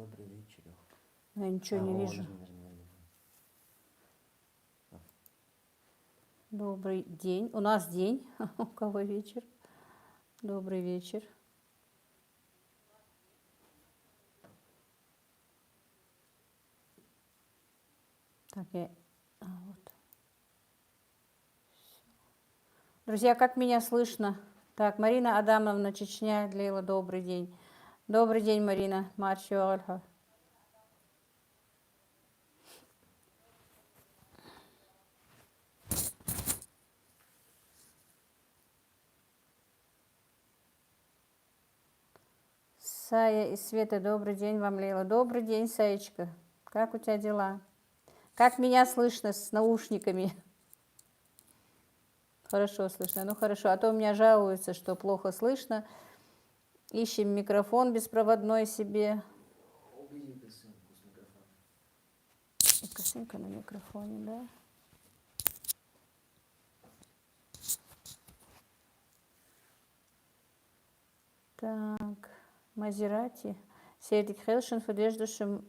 Добрый вечер. Я ничего не вижу. Добрый день. У нас день. У кого вечер? Добрый вечер. Так, вот. Друзья, как меня слышно? Так, Марина Адамовна, Чечня, Лейла, добрый день. Добрый день, Марина. Марчио Альха. Сая и Света, добрый день вам, Лейла. Добрый день, Саечка. Как у тебя дела? Как меня слышно с наушниками? Хорошо слышно. Ну хорошо, а то у меня жалуются, что плохо слышно. Ищем микрофон беспроводной себе. Убери косынку с микрофона. И косынка на микрофоне, да? Так, Мазерати. Сердик Хелшин, Фадеждушим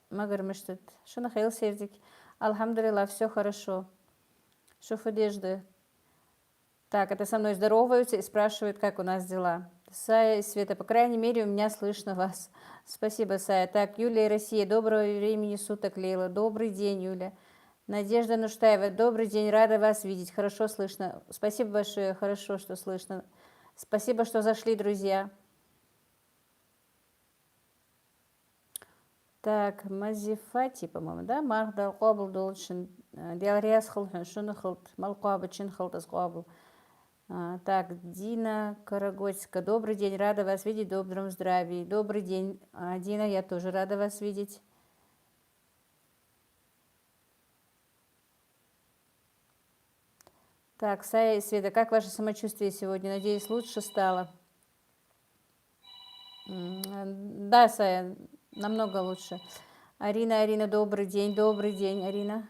Магармештет. Шона Хейл Сердик. Алхамдулилла, все хорошо. Шуфадежда. Так, это со мной здороваются и спрашивают, как у нас дела. Сая и Света, по крайней мере, у меня слышно вас. Спасибо, Сая. Так, Юлия и Россия, доброго времени суток, Лейла. Добрый день, Юля. Надежда Нуштаева, добрый день, рада вас видеть. Хорошо слышно. Спасибо большое, хорошо, что слышно. Спасибо, что зашли, друзья. Так, Мазифати, по-моему, да? Махда Кобл Долчин. Диалриас Хулхан, Шунахалт, Малкаба, Чинхалтас Кобл. Так, Дина Карагодьска. Добрый день, рада вас видеть, в добром здравии. Добрый день, Дина, я тоже рада вас видеть. Так, Сая и Света, как ваше самочувствие сегодня? Надеюсь, лучше стало? Да, Сая, намного лучше. Арина, добрый день, Арина.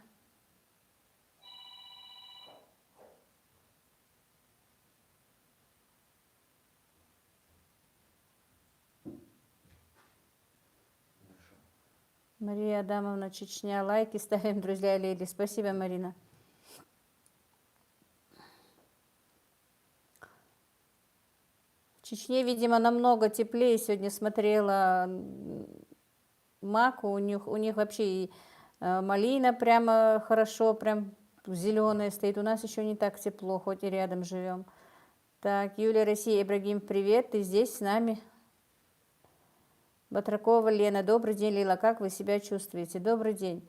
Мария Адамовна, Чечня, лайки ставим, друзья, Лейли. Спасибо, Марина. В Чечне, видимо, намного теплее. Сегодня смотрела Маку, у них вообще и малина прямо хорошо, прям зеленая стоит. У нас еще не так тепло, хоть и рядом живем. Так, Юлия, Россия, Ибрагим, привет, ты здесь с нами? Батракова Лена, добрый день, Лила, как вы себя чувствуете? Добрый день.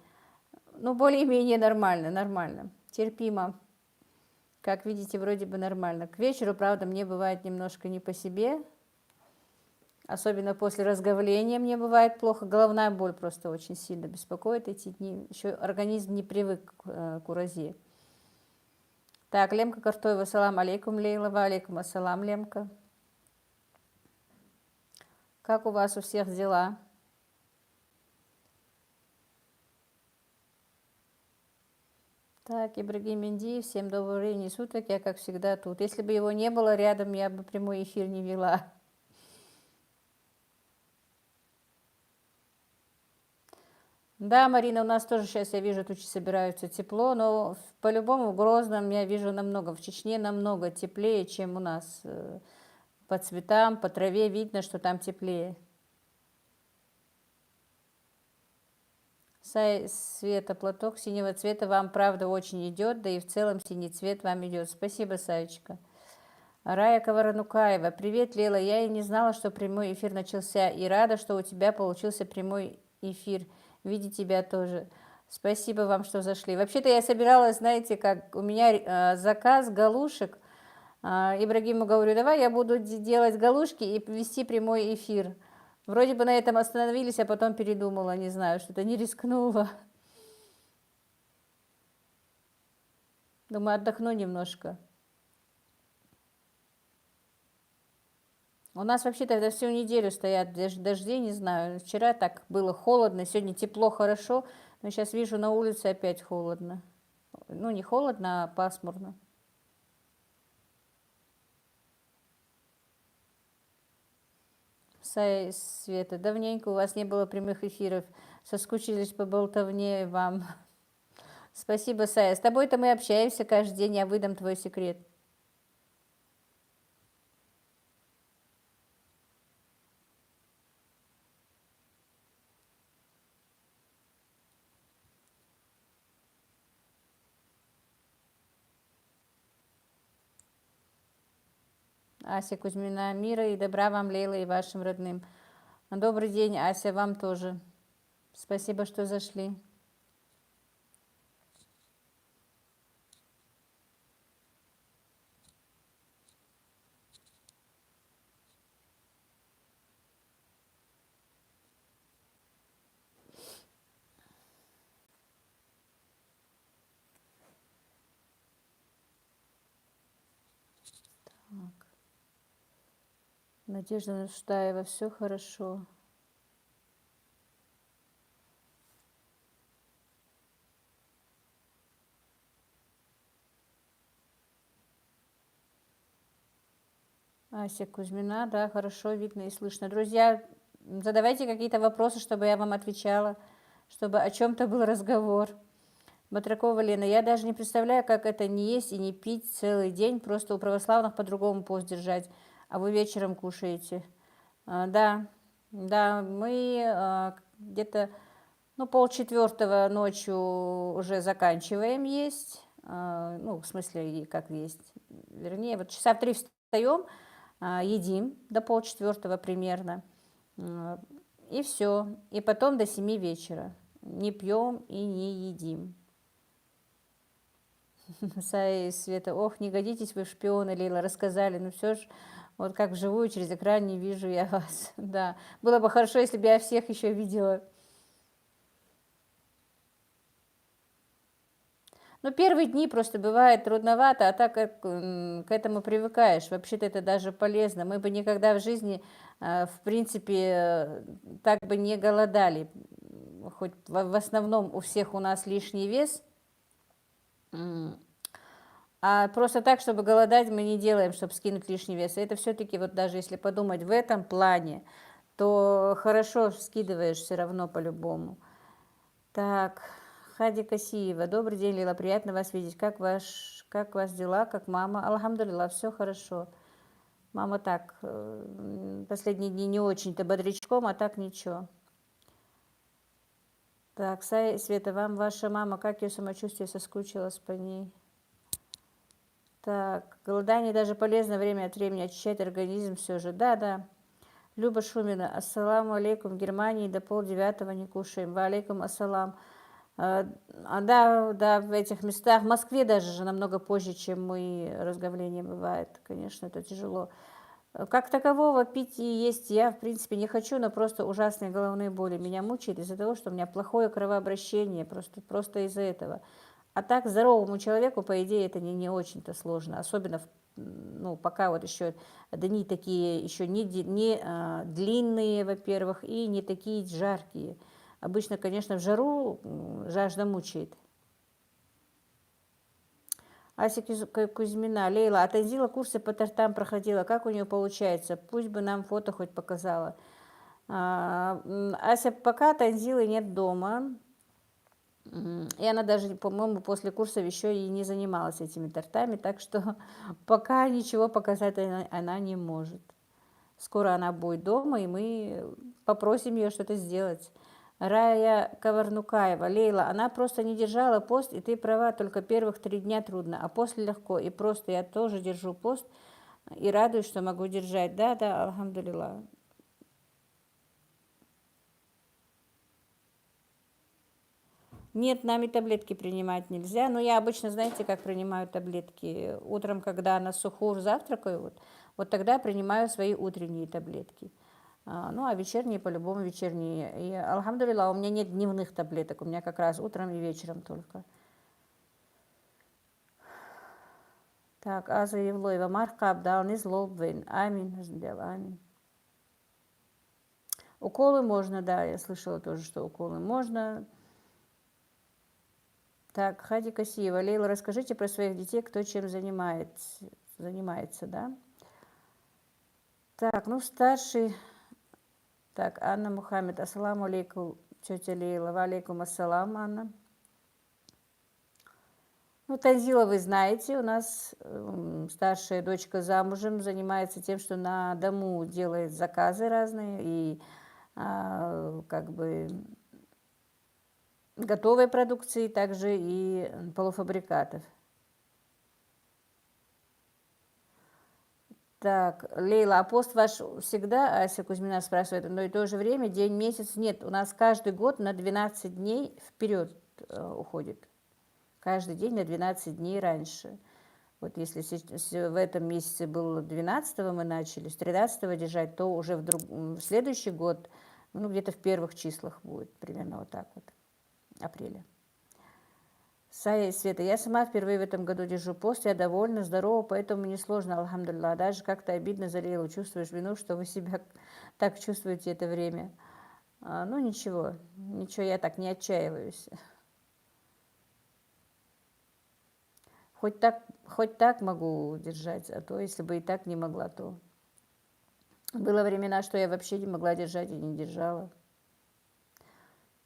Ну, более-менее нормально, терпимо. Как видите, вроде бы нормально. К вечеру, правда, мне бывает немножко не по себе. Особенно после разговления мне бывает плохо. Головная боль просто очень сильно беспокоит эти дни. Еще организм не привык к уразе. Так, Лемка Картоева, салам алейкум, Лейла, ва алейкум ассалам, Лемка. Как у вас у всех дела? Так, Ибрагим Миндиев, всем доброго времени суток, я как всегда тут. Если бы его не было рядом, я бы прямой эфир не вела. Да, Марина, у нас тоже сейчас, я вижу, тучи собираются тепло, но по-любому в Грозном я вижу намного, в Чечне намного теплее, чем у нас. По цветам, по траве видно, что там теплее. Света, платок синего цвета вам, правда, очень идет, да и в целом синий цвет вам идет. Спасибо, Саечка. Рая Каваранукаева. Привет, Лела. Я и не знала, что прямой эфир начался, и рада, что у тебя получился прямой эфир. Видеть тебя тоже. Спасибо вам, что зашли. Вообще-то я собиралась, знаете, как у меня заказ галушек. Ибрагиму говорю, давай я буду делать галушки и вести прямой эфир. Вроде бы на этом остановились, а потом передумала, не знаю, что-то не рискнула. Думаю, отдохну немножко. У нас вообще-то всю неделю стоят дожди, не знаю. Вчера так было холодно, сегодня тепло, хорошо, но сейчас вижу на улице опять холодно. Ну, не холодно, а пасмурно. Сая и Света, давненько у вас не было прямых эфиров. Соскучились по болтовне вам. Спасибо, Сая. С тобой-то мы общаемся каждый день, я выдам твой секрет. Ася Кузьмина, мира и добра вам, Лейла, и вашим родным. Добрый день, Ася, вам тоже. Спасибо, что зашли. Так. Надежда Наштаева, все хорошо. Ася Кузьмина, да, хорошо видно и слышно. Друзья, задавайте какие-то вопросы, чтобы я вам отвечала, чтобы о чем-то был разговор. Батракова Лена, я даже не представляю, как это не есть и не пить целый день, просто у православных по-другому пост держать, а вы вечером кушаете. Да, да, мы где-то, ну, 3:30 ночью уже заканчиваем есть, ну, в смысле, как есть, вернее, вот часа в 3 встаем, едим до 3:30 примерно, и все, и потом до 7 вечера не пьем и не едим. Сая и Света, ох, не годитесь вы в шпионы, Лейла, рассказали, ну все ж, вот как вживую через экран не вижу я вас, да. Было бы хорошо, если бы я всех еще видела. Ну, первые дни просто бывает трудновато, а так как к этому привыкаешь, вообще-то это даже полезно. Мы бы никогда в жизни, в принципе, так бы не голодали. Хоть в основном у всех у нас лишний вес, а просто так, чтобы голодать, мы не делаем, чтобы скинуть лишний вес. И это все-таки, вот даже если подумать в этом плане, то хорошо скидываешь все равно по-любому. Так, Хади Касиева. Добрый день, Лила, приятно вас видеть. Как вас дела, как мама? Алхамдулилла, все хорошо. Мама так, последние дни не очень-то бодрячком, а так ничего. Так, Света, вам ваша мама, как ее самочувствие, соскучилась по ней? Так, голодание даже полезно время от времени очищать организм все же. Да, да. Люба Шумина, ассаламу алейкум, в Германии до 8:30 не кушаем. Ва алейкум ассалам. Да, да, в этих местах, в Москве даже же намного позже, чем мы, разговление бывает. Конечно, это тяжело. Как такового пить и есть я, в принципе, не хочу, но просто ужасные головные боли меня мучают из-за того, что у меня плохое кровообращение, просто из-за этого. А так здоровому человеку, по идее, это не очень-то сложно, особенно ну, пока вот еще дни такие еще не длинные, во-первых, и не такие жаркие. Обычно, конечно, в жару жажда мучает. Ася Кузьмина, Лейла, отразила курсы по тортам, проходила, как у нее получается? Пусть бы нам фото хоть показала. Ася пока Танзилы нет дома, и она даже, по-моему, после курсов еще и не занималась этими тортами, так что пока ничего показать она не может. Скоро она будет дома, и мы попросим ее что-то сделать. Рая Коварнукаева, Лейла, она просто не держала пост, и ты права, только первых 3 дня трудно, а после легко, и просто я тоже держу пост, и радуюсь, что могу держать. Да, да, алхамдулилла. Нет, нами таблетки принимать нельзя, но я обычно, знаете, как принимаю таблетки? Утром, когда на сухур завтракаю, вот тогда принимаю свои утренние таблетки. Ну, а вечерние, по-любому вечерние. И, алхамдулилла, у меня нет дневных таблеток, у меня как раз утром и вечером только. Так, Аза Евлоева, Марка Абдал, Низлобвин, Амин, Амин. Уколы можно, да, я слышала тоже, что уколы можно. Так, Хади Касиева, Лейла, расскажите про своих детей, кто чем занимается, да? Так, ну, старший Так, Анна Мухаммед, ассаламу алейкум, тетя Лейла, ва алейкум ассалам, Анна. Ну, Танзила вы знаете, у нас старшая дочка замужем, занимается тем, что на дому делает заказы разные и как бы готовой продукции, также и полуфабрикатов. Так, Лейла, а пост ваш всегда, Ася Кузьмина спрашивает, но и в то же время день, месяц? Нет, у нас каждый год на 12 дней вперед уходит. Каждый день на 12 дней раньше. Вот если в этом месяце было 12-го мы начали, с 13-го держать, то уже в следующий год, ну, где-то в первых числах будет, примерно вот так вот, апреля. Сая и Света, я сама впервые в этом году держу пост, я довольна, здорова, поэтому не сложно, алхамдулилlah. Даже как-то обидно за Лейлу, чувствуешь вину, что вы себя так чувствуете это время. Ну ничего, я так не отчаиваюсь. Хоть так могу держать, а то если бы и так не могла, то... Было времена, что я вообще не могла держать и не держала.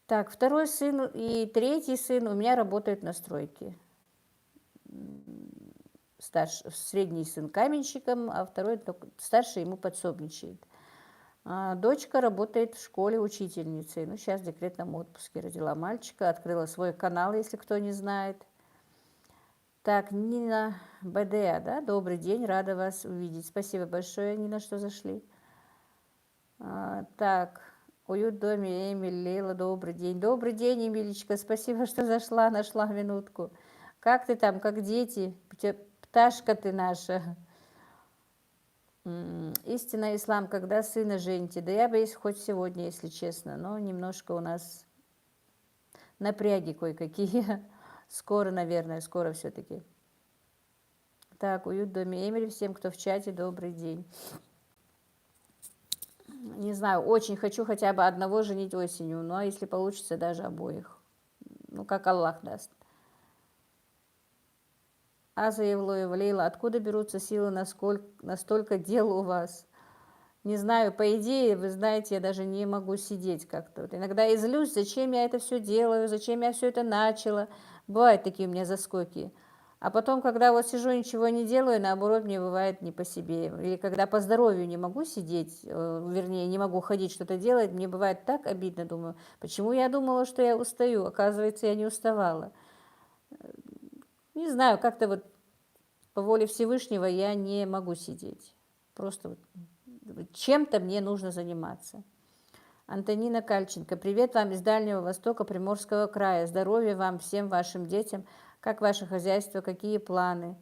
Так, второй сын и третий сын у меня работают на стройке. Средний сын каменщиком, а старший ему подсобничает. Дочка работает в школе учительницей. Ну, сейчас в декретном отпуске родила мальчика, открыла свой канал, если кто не знает. Так, Нина БДА, да, добрый день, рада вас увидеть. Спасибо большое, Нина, что зашли. Так, уют в доме, Эмиль, Лейла, добрый день. Добрый день, Эмилечка, спасибо, что зашла, нашла минутку. Как ты там, как дети? Пташка ты наша. Истинный ислам, когда сына жените? Да я боюсь хоть сегодня, если честно, но немножко у нас напряги кое-какие. Скоро, наверное, скоро все-таки. Так, уют в доме Эмили, всем, кто в чате, добрый день. Не знаю, очень хочу хотя бы одного женить осенью, но если получится, даже обоих. Ну, как Аллах даст. Аза Евлоева, Лейла, откуда берутся силы настолько дел у вас? Не знаю, по идее, вы знаете, я даже не могу сидеть как-то. Вот иногда и злюсь, зачем я это все делаю, зачем я все это начала. Бывают такие у меня заскоки. А потом, когда вот сижу, ничего не делаю, наоборот, мне бывает не по себе. Или когда по здоровью не могу сидеть, вернее, не могу ходить, что-то делать, мне бывает так обидно, думаю, почему я думала, что я устаю, оказывается, я не уставала. Не знаю, как-то вот по воле Всевышнего я не могу сидеть. Просто вот чем-то мне нужно заниматься. Антонина Кальченко, привет вам из Дальнего Востока, Приморского края. Здоровья вам, всем вашим детям. Как ваше хозяйство, какие планы?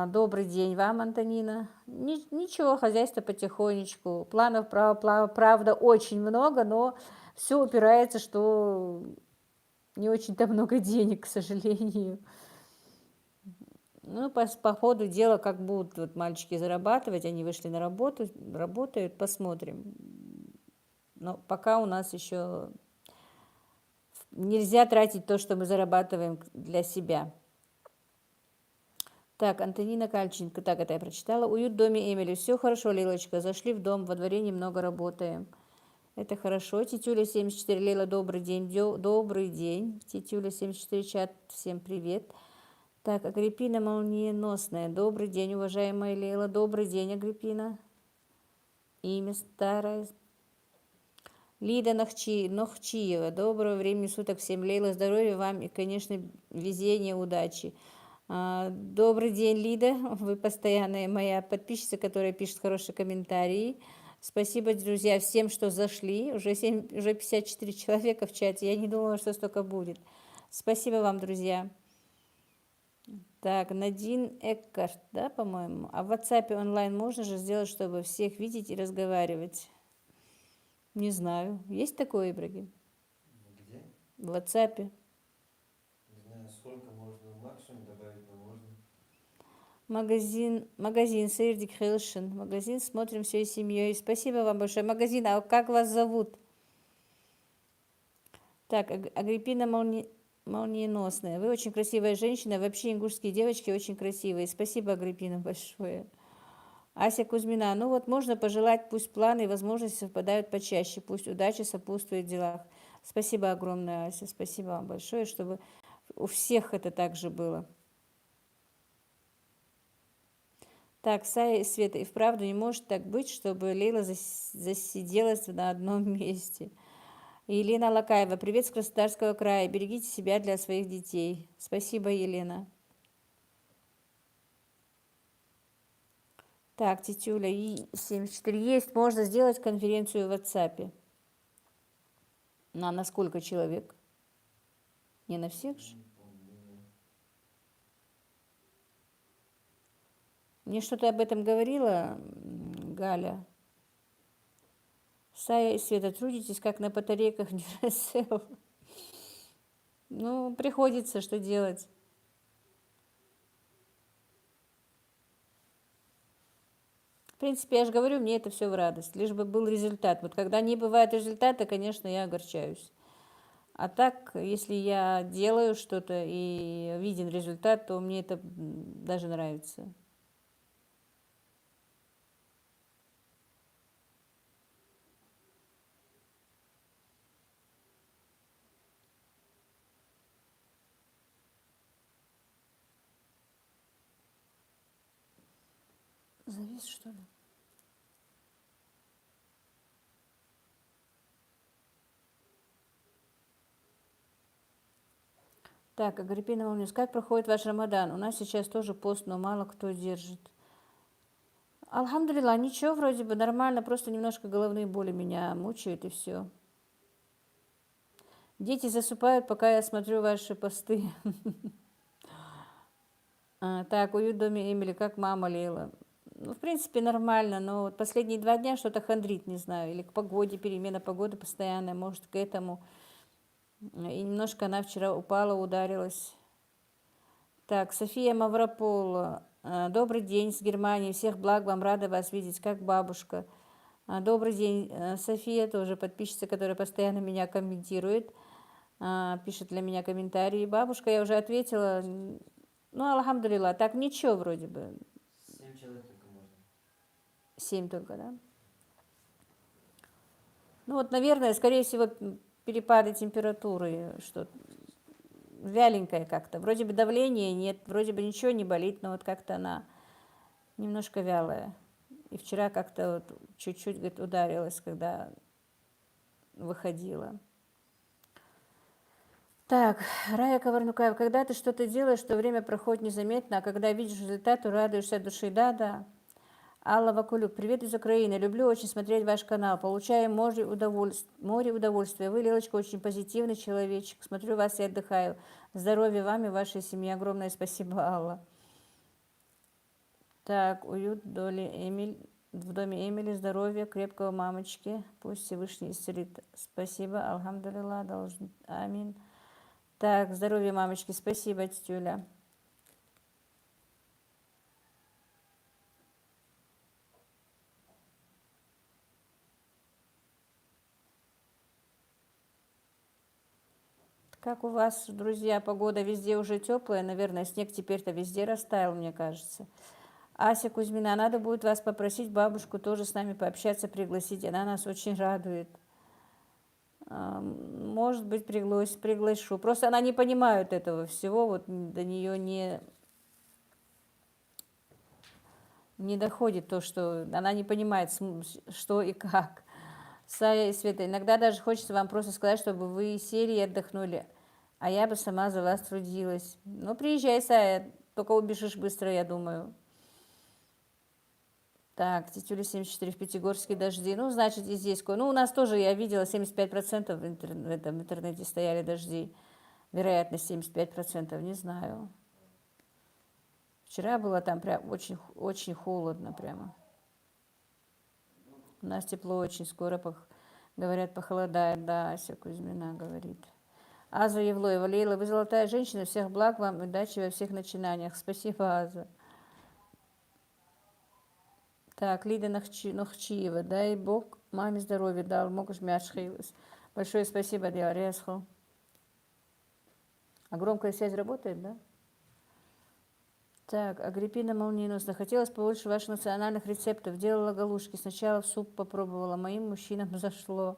Добрый день вам, Антонина. Ничего, хозяйство потихонечку. Планов, правда, очень много, но все упирается, что не очень-то много денег, к сожалению. Ну, по ходу дела, как будут вот мальчики зарабатывать, они вышли на работу, работают, посмотрим. Но пока у нас еще нельзя тратить то, что мы зарабатываем для себя. Так, Антонина Кальченко, так, это я прочитала. Уют в доме Эмили. Все хорошо, Лилочка, зашли в дом, во дворе немного работаем. Это хорошо. Тетюля 74, Лейла, добрый день. Добрый день. Тетюля 74, чат, всем привет. Так, Агриппина Молниеносная. Добрый день, уважаемая Лейла. Добрый день, Агриппина. Имя старое. Лида Нохчиева. Доброго времени суток всем, Лейла. Здоровья вам и, конечно, везения, удачи. Добрый день, Лида. Вы постоянная моя подписчица, которая пишет хорошие комментарии. Спасибо, друзья, всем, что зашли. Уже 54 человека в чате. Я не думала, что столько будет. Спасибо вам, друзья. Так, Надин Эккарт, да, по-моему. А в WhatsApp онлайн можно же сделать, чтобы всех видеть и разговаривать? Не знаю. Есть такое, Ибрагим? Где? В WhatsApp. Не знаю, сколько можно максимум добавить, но можно. Магазин Сейрдик Хилшин. Магазин смотрим всей семьей. Спасибо вам большое. Магазин, а как вас зовут? Так, Агриппина Молниеносная. Вы очень красивая женщина. Вообще ингушские девочки очень красивые. Спасибо, Агриппина, большое. Ася Кузьмина, ну вот можно пожелать, пусть планы и возможности совпадают почаще, пусть удача сопутствует в делах. Спасибо огромное, Ася, спасибо вам большое, чтобы у всех это так же было. Так, Сая и Света, и вправду не может так быть, чтобы Лейла засиделась на одном месте. Елена Лакаева, привет с Краснодарского края, берегите себя для своих детей. Спасибо, Елена. Так, тетюля, 74 есть, можно сделать конференцию в WhatsApp. На сколько человек? Не на всех же? Не помню. Мне что-то об этом говорила Галя. Сая и Света, трудитесь, как на батарейках Duracell. Ну, приходится, что делать. В принципе, я же говорю, мне это все в радость, лишь бы был результат. Вот когда не бывает результата, конечно, я огорчаюсь. А так, если я делаю что-то и виден результат, то мне это даже нравится. Завис, что ли? Так, Агриппина Волнюс, как проходит ваш Рамадан? У нас сейчас тоже пост, но мало кто держит. Алхамдулилла, ничего, вроде бы нормально, просто немножко головные боли меня мучают и все. Дети засыпают, пока я смотрю ваши посты. Так, уют в доме Эмили, как мама Лейла. Ну, в принципе, нормально, но вот последние 2 дня что-то хандрит, не знаю, или к погоде, перемена погоды постоянная, может, к этому. И немножко она вчера упала, ударилась. Так, София Мавропола. Добрый день с Германии. Всех благ вам, рада вас видеть, как бабушка. Добрый день, София, тоже подписчица, которая постоянно меня комментирует, пишет для меня комментарии. Бабушка, я уже ответила, ну, алхамдулилла, так ничего вроде бы. 7 человек только можно. 7 только, да? Ну вот, наверное, скорее всего, перепады температуры, что вяленькая как-то. Вроде бы давления нет, вроде бы ничего не болит, но вот как-то она немножко вялая. И вчера как-то вот чуть-чуть, говорит, ударилась, когда выходила. Так, Рая Коварнукаева, когда ты что-то делаешь, то время проходит незаметно, а когда видишь результат, то радуешься от души. Да. Алла Вакулюк, привет из Украины. Люблю очень смотреть ваш канал. Получаю море удовольствия. Вы, Лелочка, очень позитивный человечек. Смотрю вас и отдыхаю. Здоровья вам и вашей семье. Огромное спасибо, Алла. Так, уют в доме Эмили, здоровья, крепкого мамочки. Пусть Всевышний исцелит. Спасибо, алхамдулилла, амин. Так, здоровья мамочки, спасибо, тетюля. Как у вас, друзья, погода везде уже теплая, наверное, снег теперь-то везде растаял, мне кажется. Ася Кузьмина, надо будет вас попросить бабушку тоже с нами пообщаться, пригласить, она нас очень радует. Может быть, приглашу. Просто она не понимает этого всего, вот до нее не доходит то, что она не понимает, что и как. Сая и Света, иногда даже хочется вам просто сказать, чтобы вы сели и отдохнули, а я бы сама за вас трудилась. Ну, приезжай, Сая, только убежишь быстро, я думаю. Так, тетюля 74 в Пятигорске дожди. Ну, значит, и здесь. Ну, у нас тоже, я видела, 75% в интернете стояли дожди. Вероятность 75%, не знаю. Вчера было там прям очень, очень холодно прямо. У нас тепло очень, скоро, говорят, похолодает. Да, Ася Кузьмина говорит. Аза Евлоева, Лейла, вы золотая женщина, всех благ вам, удачи во всех начинаниях. Спасибо, Аза. Так, Лида Нахчиева, дай Бог маме здоровья, дал, могешь мяшхилась. Большое спасибо, Диаресхо. А громкая связь работает, да? Так, Агриппина молниеносно. Хотелось побольше ваших национальных рецептов. Делала галушки. Сначала в суп попробовала. Моим мужчинам зашло.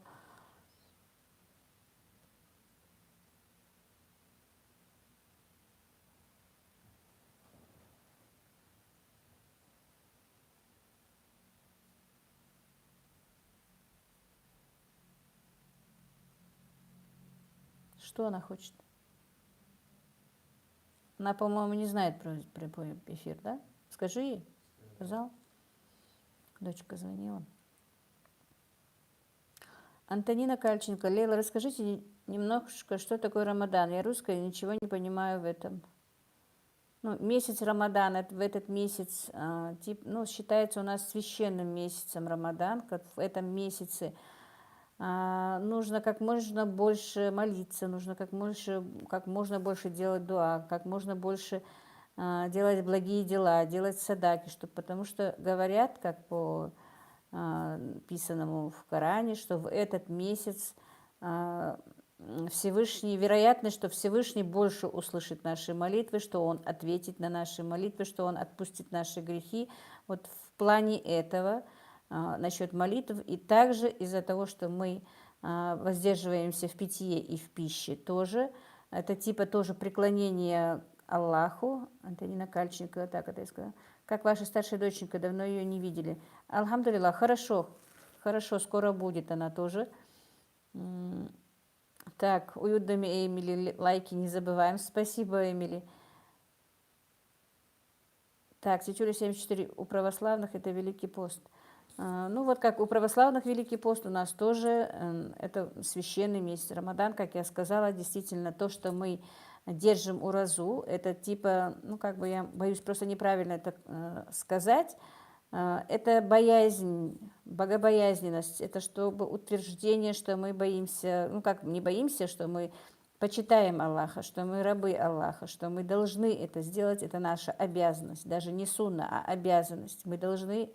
Что она хочет? Она, по-моему, не знает про прямой эфир, да? Скажи ей. Сказал? Дочка звонила. Антонина Кальченко. Лейла, расскажите немножко, что такое Рамадан. Я русская, ничего не понимаю в этом. Ну, месяц Рамадан, в этот месяц считается у нас священным месяцем Рамадан. Как в этом месяце нужно как можно больше молиться, нужно как можно больше делать дуа, как можно больше делать благие дела, делать садаки, потому что говорят, как по писанному в Коране, что в этот месяц Всевышний, вероятно, что Всевышний больше услышит наши молитвы, что Он ответит на наши молитвы, что Он отпустит наши грехи. Вот в плане этого, насчет молитв, и также из-за того, что мы воздерживаемся в питье и в пище тоже, это типа тоже преклонение Аллаху. Антонина Кальченко, так это я сказала. Как ваша старшая доченька, давно ее не видели. Альхамдулилlah, хорошо, скоро будет она тоже. Так, уютными Эмили, лайки не забываем. Спасибо, Эмили. Так, Тетюля 74, у православных это Великий пост. Ну вот как у православных Великий пост, у нас тоже это священный месяц Рамадан, как я сказала, действительно то, что мы держим уразу, это типа, я боюсь просто неправильно это сказать, это боязнь, богобоязненность, это чтобы утверждение, что мы боимся, не боимся, что мы почитаем Аллаха, что мы рабы Аллаха, что мы должны это сделать, это наша обязанность, даже не сунна, а обязанность. Мы должны,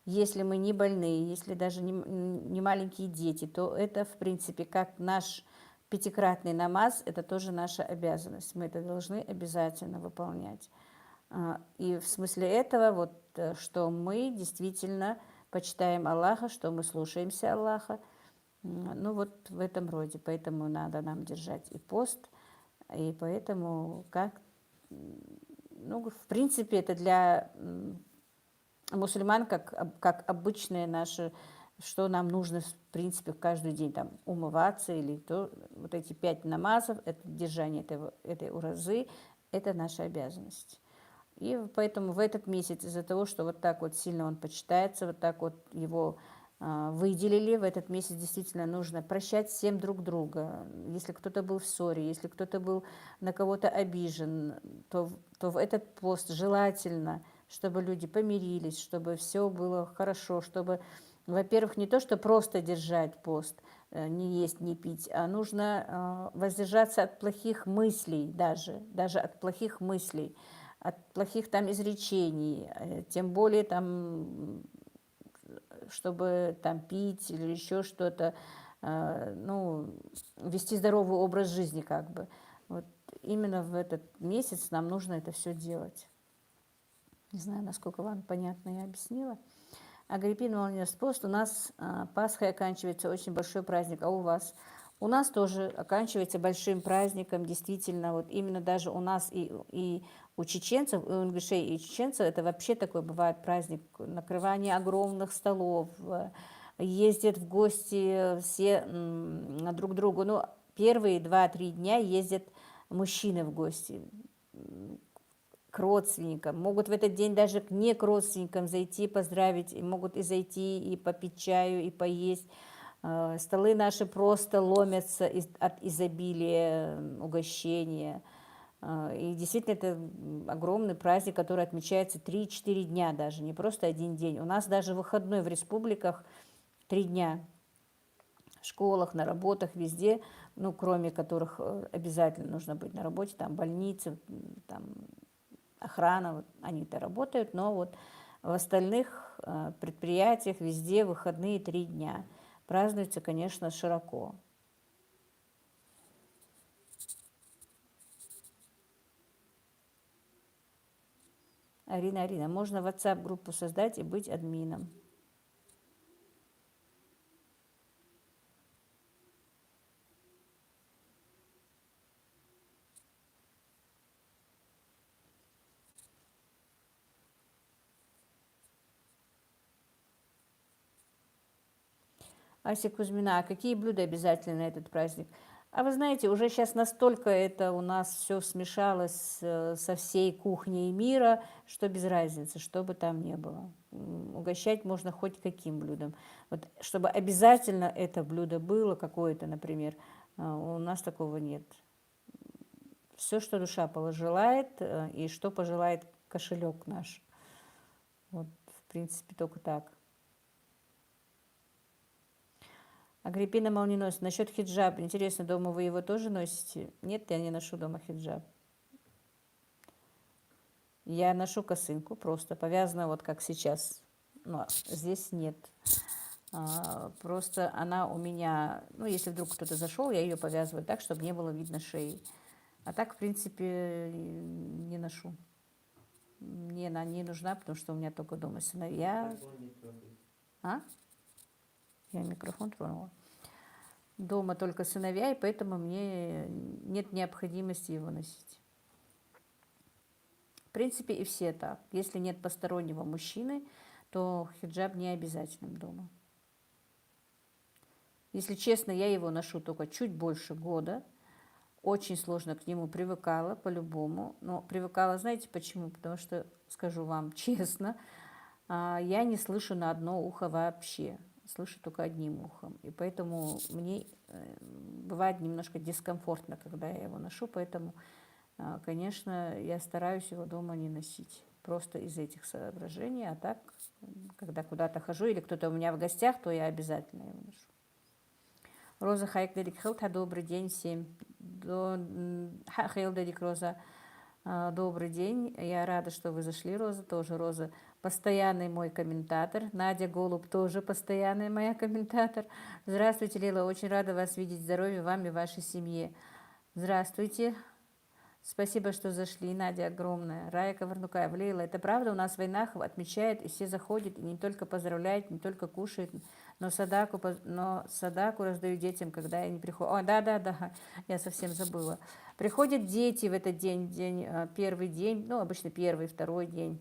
если мы не больные, если даже не маленькие дети, то это, в принципе, как наш пятикратный намаз, это тоже наша обязанность. Мы это должны обязательно выполнять. И в смысле этого, что мы действительно почитаем Аллаха, что мы слушаемся Аллаха, в этом роде. Поэтому надо нам держать и пост, и поэтому в принципе, это для мусульман как обычное наше, что нам нужно, в принципе, каждый день там умываться или вот эти 5 намазов, это держание этой уразы, это наша обязанность. И поэтому в этот месяц из-за того, что вот так вот сильно он почитается, вот так вот его выделили, в этот месяц действительно нужно прощать всем друг друга. Если кто-то был в ссоре, если кто-то был на кого-то обижен, то в этот пост желательно, чтобы люди помирились, чтобы все было хорошо, чтобы, во-первых, не то, что просто держать пост, не есть, не пить, а нужно воздержаться от плохих мыслей даже от плохих мыслей, от плохих там изречений, тем более там, чтобы там пить или еще что-то, вести здоровый образ жизни как бы. Вот именно в этот месяц нам нужно это все делать. Не знаю, насколько вам понятно я объяснила. Агриппина Молниенос пост. У нас Пасха оканчивается, очень большой праздник, а у вас? У нас тоже оканчивается большим праздником, действительно, вот именно даже у нас и у чеченцев, и у ингушей, и чеченцев, это вообще такой бывает праздник, накрывание огромных столов, ездят в гости все друг к другу. Первые 2-3 дня ездят мужчины в гости к родственникам, могут в этот день даже не к родственникам зайти, поздравить, и могут и зайти, и попить чаю, и поесть. Столы наши просто ломятся от изобилия угощения. И действительно, это огромный праздник, который отмечается 3-4 дня даже, не просто один день. У нас даже выходной в республиках 3 дня. В школах, на работах, везде, кроме которых обязательно нужно быть на работе, там больницы, там охрана, они-то работают, но вот в остальных предприятиях везде выходные 3 дня. Празднуется, конечно, широко. Арина, можно WhatsApp-группу создать и быть админом. Ася Кузьмина, а какие блюда обязательно на этот праздник? А вы знаете, уже сейчас настолько это у нас все смешалось со всей кухней мира, что без разницы, что бы там ни было. Угощать можно хоть каким блюдом. Вот, чтобы обязательно это блюдо было какое-то, например, у нас такого нет. Все, что душа пожелает, и что пожелает кошелек наш. Вот, в принципе, только так. Агриппина Молниеносец. Насчет хиджаба. Интересно, дома вы его тоже носите? Нет, я не ношу дома хиджаб. Я ношу косынку, просто повязана вот как сейчас. Но здесь нет. Просто она у меня, ну, если вдруг кто-то зашел, я ее повязываю так, чтобы не было видно шеи. А так, в принципе, не ношу. Мне она не нужна, потому что у меня только дома сыновья. А? Я микрофон тронула. Дома только сыновья, и поэтому мне нет необходимости его носить. В принципе, и все так. Если нет постороннего мужчины, то хиджаб не обязательным дома. Если честно, я его ношу только чуть больше года. Очень сложно к нему привыкала, по-любому. Но привыкала, знаете почему? Потому что, скажу вам честно, я не слышу на одно ухо вообще. Слышу только одним ухом. И поэтому мне бывает немножко дискомфортно, когда я его ношу. Поэтому, конечно, я стараюсь его дома не носить. Просто из этих соображений. А так, когда куда-то хожу или кто-то у меня в гостях, то я обязательно его ношу. Роза Хайк Дедик Хелта, добрый день всем. Хейл Дедик Роза, добрый день. Я рада, что вы зашли, Роза. Тоже Роза постоянный мой комментатор. Надя Голуб тоже постоянный моя комментатор. Здравствуйте, Лила. Очень рада вас видеть. Здоровья вам и вашей семье. Здравствуйте. Спасибо, что зашли, Надя, огромная. Рая Коварнукаева. Лейла, это правда, у нас в войнах отмечают, и все заходят, и не только поздравляют, не только кушают, но садаку раздают детям, когда они приходят. О, да, я совсем забыла. Приходят дети в этот день, первый день, ну, обычно первый, второй день.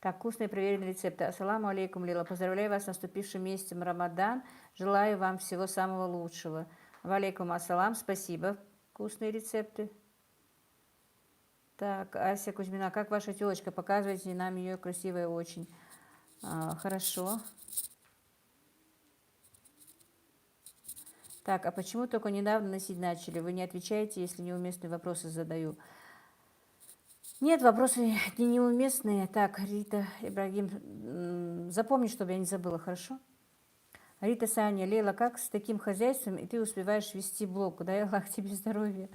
Так, вкусные проверенные рецепты. Ассаламу алейкум, Лила. Поздравляю вас с наступившим месяцем Рамадан. Желаю вам всего самого лучшего. Валейкум ассалам, спасибо. Вкусные рецепты. Так, Ася Кузьмина, как ваша телочка? Показывайте нам ее, красивая очень. Хорошо. Так, а почему только недавно носить начали? Вы не отвечаете, если неуместные вопросы задаю. Нет, вопросы не неуместные. Так, Рита Ибрагим, запомни, чтобы я не забыла, хорошо? Рита Саня, Лейла, как с таким хозяйством, и ты успеваешь вести блог? Дай Аллах тебе здоровья.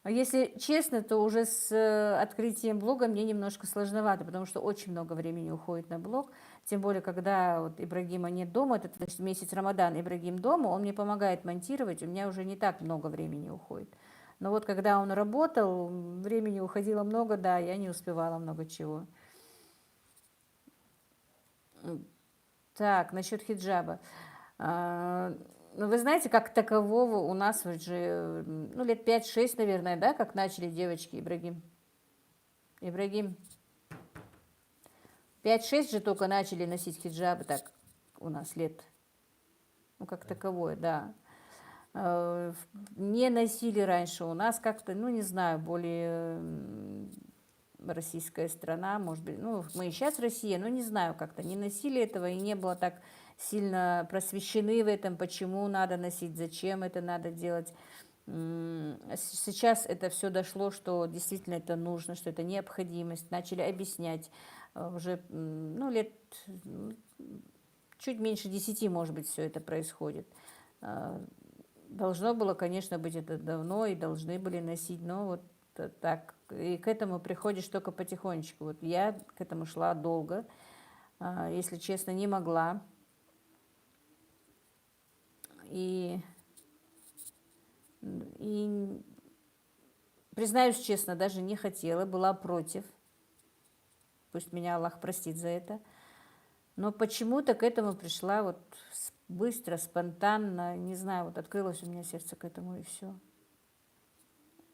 Если честно, то уже с открытием блога мне немножко сложновато, потому что очень много времени уходит на блог. Тем более, когда вот Ибрагима нет дома, этот месяц Рамадан, Ибрагим дома, он мне помогает монтировать, у меня уже не так много времени уходит. Но вот когда он работал, времени уходило много, да, я не успевала много чего. Так, насчет хиджаба. Ну, вы знаете, как такового у нас уже, ну, лет 5-6, наверное, да, как начали девочки, Ибрагим? Ибрагим. 5-6 же только начали носить хиджабы, так у нас лет, ну, как таковое, да. Не носили раньше у нас как-то, ну, не знаю, более российская страна, может быть, ну, мы и сейчас Россия, но не знаю, как-то не носили этого и не было так сильно просвещены в этом, почему надо носить, зачем это надо делать. Сейчас это все дошло, что действительно это нужно, что это необходимость. Начали объяснять уже, ну, лет чуть меньше 10, может быть, все это происходит. Должно было, конечно, быть это давно, и должны были носить, но вот так. И к этому приходишь только потихонечку. Вот я к этому шла долго, если честно, не могла. И признаюсь честно, даже не хотела, была против. Пусть меня Аллах простит за это. Но почему-то к этому пришла вот быстро, спонтанно, не знаю, вот открылось у меня сердце к этому и все.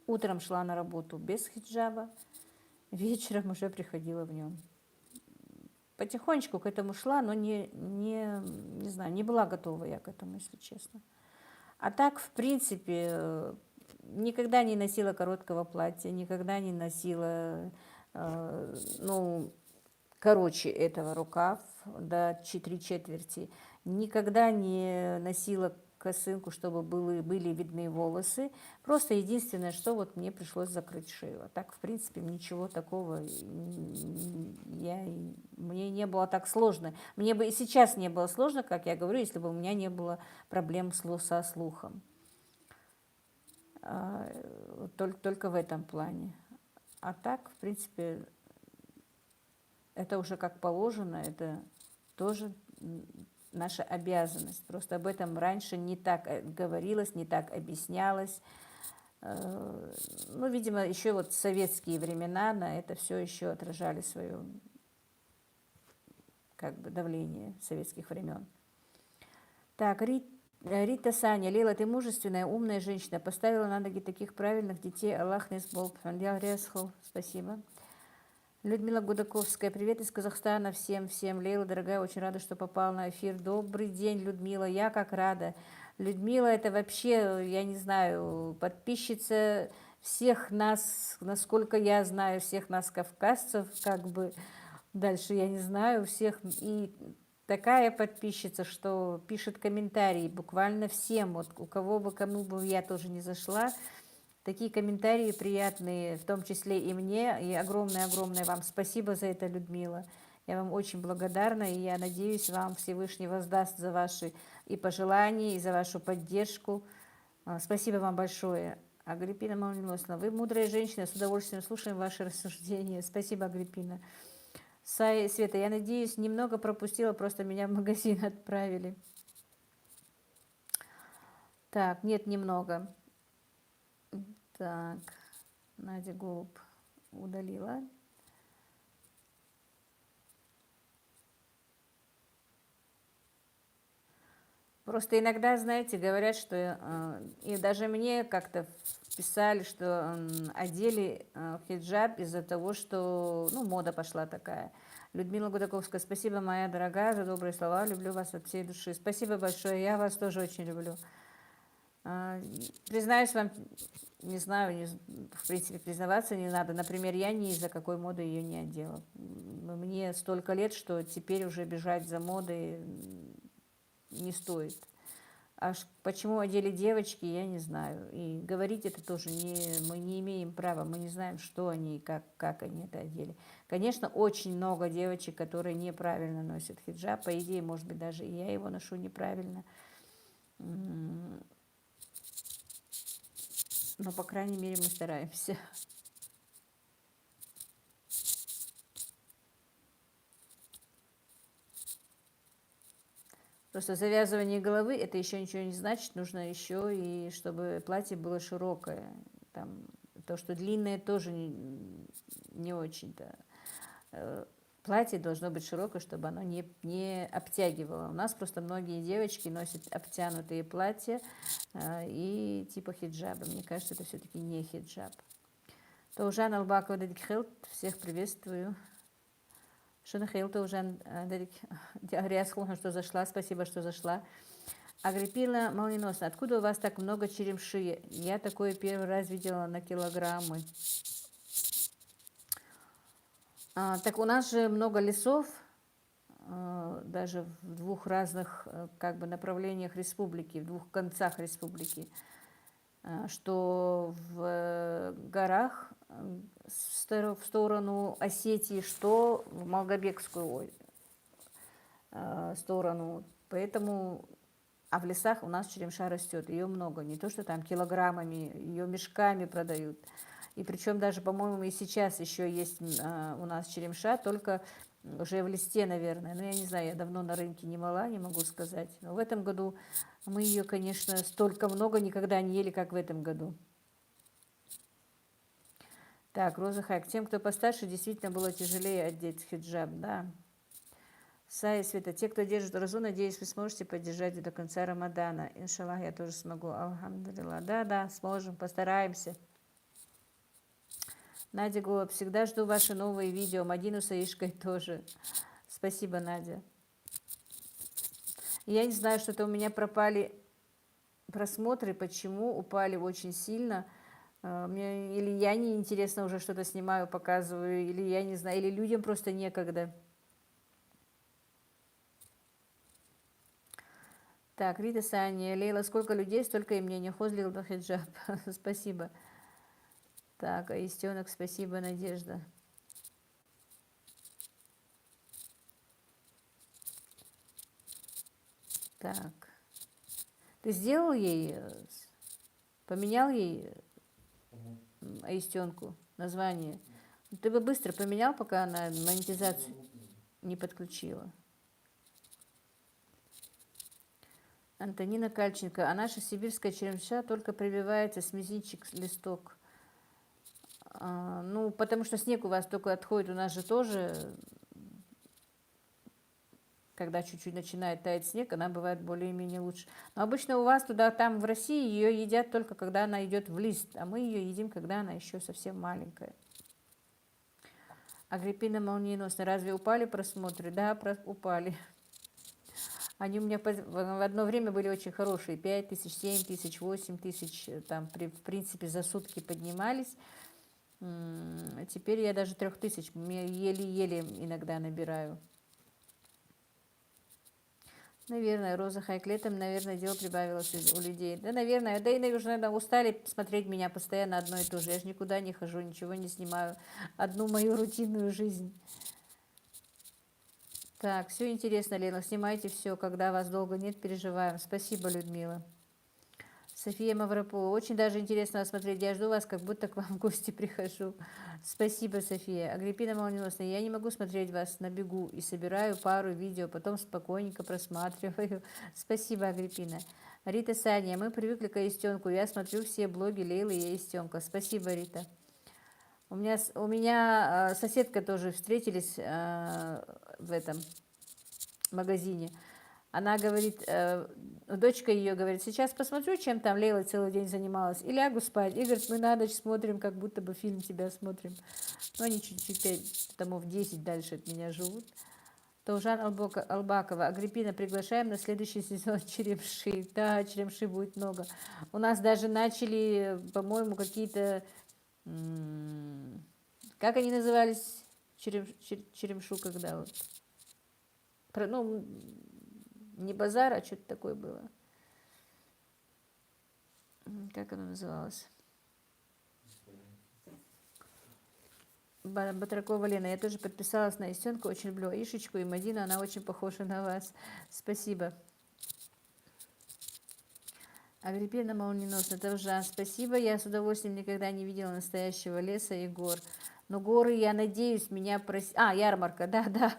Утром шла на работу без хиджаба, вечером уже приходила в нем. Потихонечку к этому шла, но не знаю, не была готова я к этому, если честно. А так, в принципе, никогда не носила короткого платья, никогда не носила, ну, короче этого рукав до 3/4. Никогда не носила косынку, чтобы были видны волосы. Просто единственное, что вот мне пришлось закрыть шею. А так, в принципе, ничего такого мне не было так сложно. Мне бы и сейчас не было сложно, как я говорю, если бы у меня не было проблем со слухом. Только в этом плане. А так, в принципе, это уже как положено, это тоже наша обязанность. Просто об этом раньше не так говорилось, не так объяснялось. Ну, видимо, еще вот советские времена на это все еще отражали свое как бы давление советских времен. Так, Рита Саня, Лейла, ты мужественная, умная женщина, поставила на ноги таких правильных детей. Аллах несбол. Спасибо. Людмила Гудаковская, привет из Казахстана всем. Лейла, дорогая, очень рада, что попала на эфир. Добрый день, Людмила, я как рада. Людмила, это вообще, я не знаю, подписчица всех нас, насколько я знаю, всех нас, кавказцев, как бы, дальше я не знаю, всех, и такая подписчица, что пишет комментарии буквально всем, вот у кого бы, кому бы я тоже не зашла, такие комментарии приятные, в том числе и мне, и огромное-огромное вам спасибо за это, Людмила. Я вам очень благодарна, и я надеюсь, вам Всевышний воздаст за ваши и пожелания, и за вашу поддержку. Спасибо вам большое. Агриппина Малиносовна, вы мудрая женщина, с удовольствием слушаем ваши рассуждения. Спасибо, Агриппина. Света, я надеюсь, немного пропустила, просто меня в магазин отправили. Так, нет, немного. Так, Надя Голуб удалила. Просто иногда, знаете, говорят, что, и даже мне как-то писали, что одели хиджаб из-за того, что, ну, мода пошла такая. Людмила Гудаковская, спасибо, моя дорогая, за добрые слова, люблю вас от всей души. Спасибо большое, я вас тоже очень люблю. Признаюсь вам, не знаю, в принципе, признаваться не надо. Например, я ни из-за какой моды ее не одела. Мне столько лет, что теперь уже бежать за модой не стоит. Почему одели девочки, я не знаю. И говорить это тоже мы не имеем права. Мы не знаем, что они и как они это одели. Конечно, очень много девочек, которые неправильно носят хиджаб. По идее, может быть, даже и я его ношу неправильно. Но, по крайней мере, мы стараемся. Просто завязывание головы, это еще ничего не значит. Нужно еще и чтобы платье было широкое. Там, то, что длинное, тоже не очень-то. Платье должно быть широкое, чтобы оно не обтягивало. У нас просто многие девочки носят обтянутые платья и типа хиджаба. Мне кажется, это все-таки не хиджаб. Таужан Албакова Дадикхилт, всех приветствую. Шунахил Таужан Дадикхилт, что зашла, спасибо, что зашла. Агриппина Молниеносна, откуда у вас так много черемши? Я такое первый раз видела на килограммы. Так у нас же много лесов, даже в двух разных как бы направлениях республики, в двух концах республики, что в горах в сторону Осетии, что в Малгобекскую сторону. Поэтому, а в лесах у нас черемша растет, ее много, не то что там килограммами, ее мешками продают. И причем даже, по-моему, и сейчас еще есть у нас черемша, только уже в листе, наверное. Но я не знаю, я давно на рынке не мала, не могу сказать. Но в этом году мы ее, конечно, столько много никогда не ели, как в этом году. Так, Роза Хайк. Тем, кто постарше, действительно было тяжелее одеть хиджаб, да. Сая Света. Те, кто держит розу, надеюсь, вы сможете поддержать до конца Рамадана. Иншаллах, я тоже смогу. Алхамдулилла. Да, сможем, постараемся. Надя Голуб. Всегда жду ваши новые видео. Мадину с Аишкой тоже. Спасибо, Надя. Я не знаю, что-то у меня пропали просмотры. Почему? Упали очень сильно. Мне или я неинтересно уже что-то снимаю, показываю, или я не знаю, или людям просто некогда. Так, Рита Саня, Лейла, сколько людей, столько и мнений. Хозлил до хиджаб. Спасибо. Так, Аистенок, спасибо, Надежда. Так. Ты сделал ей, поменял ей Аистенку название? Ты бы быстро поменял, пока она монетизацию не подключила. Антонина Кальченко. А наша сибирская черемша только прививается с мизинчик листок. Ну, потому что снег у вас только отходит, у нас же тоже, когда чуть-чуть начинает таять снег, она бывает более-менее лучше. Но обычно у вас туда, там в России ее едят только когда она идет в лист, а мы ее едим, когда она еще совсем маленькая. Агриппина молниеносная. Разве упали просмотры? Да, упали. Они у меня в одно время были очень хорошие. 5 тысяч, 7 тысяч, 8 тысяч. Там, в принципе, за сутки поднимались. Теперь я даже 3000. Еле-еле иногда набираю. Наверное, Роза Хайк. Летом, наверное, дело прибавилось у людей. Да, наверное. Да и, наверное, устали смотреть меня постоянно одно и то же. Я же никуда не хожу, ничего не снимаю. Одну мою рутинную жизнь. Так, все интересно, Лена, снимайте все, когда вас долго нет, переживаем. Спасибо, Людмила. София Мавропова, очень даже интересно вас смотреть, я жду вас, как будто к вам в гости прихожу. Спасибо, София. Агриппина Молниеносная, я не могу смотреть вас на бегу и собираю пару видео, потом спокойненько просматриваю. Спасибо, Агриппина. Рита Саня, мы привыкли к Аистенку, я смотрю все блоги Лейлы и Аистенка. Спасибо, Рита. У меня соседка тоже встретились в этом магазине. Она говорит, дочка ее говорит, сейчас посмотрю, чем там Лейла целый день занималась, и лягу спать. И говорит, мы на ночь смотрим, как будто бы фильм тебя смотрим. Но они чуть-чуть, томов 10 дальше от меня живут. Таужан Албакова. Агриппина, приглашаем на следующий сезон черемши. Да, черемши будет много. У нас даже начали, по-моему, какие-то... Как они назывались? Черемшу, когда вот... Ну, не базар, а что-то такое было. Как оно называлось? Батракова Лена. Я тоже подписалась на Истенку. Очень люблю Аишечку и Мадину. Она очень похожа на вас. Спасибо. Агриппина Молниеносная. Тавжан. Спасибо. Я с удовольствием никогда не видела настоящего леса и гор. Но горы, я надеюсь, меня просят... ярмарка. Да.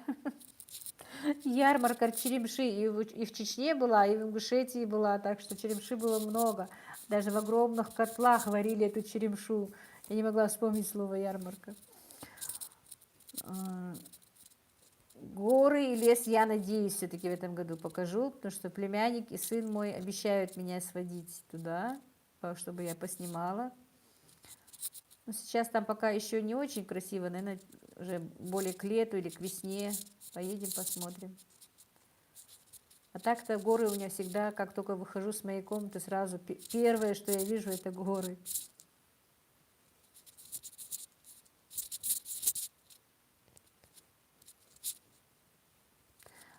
Ярмарка черемши и в Чечне была, и в Ингушетии была, так что черемши было много. Даже в огромных котлах варили эту черемшу. Я не могла вспомнить слово ярмарка. Горы и лес я надеюсь все-таки в этом году покажу, потому что племянник и сын мой обещают меня сводить туда, чтобы я поснимала. Но сейчас там пока еще не очень красиво, наверное, уже более к лету или к весне. Поедем, посмотрим. А так-то горы у меня всегда, как только выхожу с моей комнаты, сразу первое, что я вижу, это горы.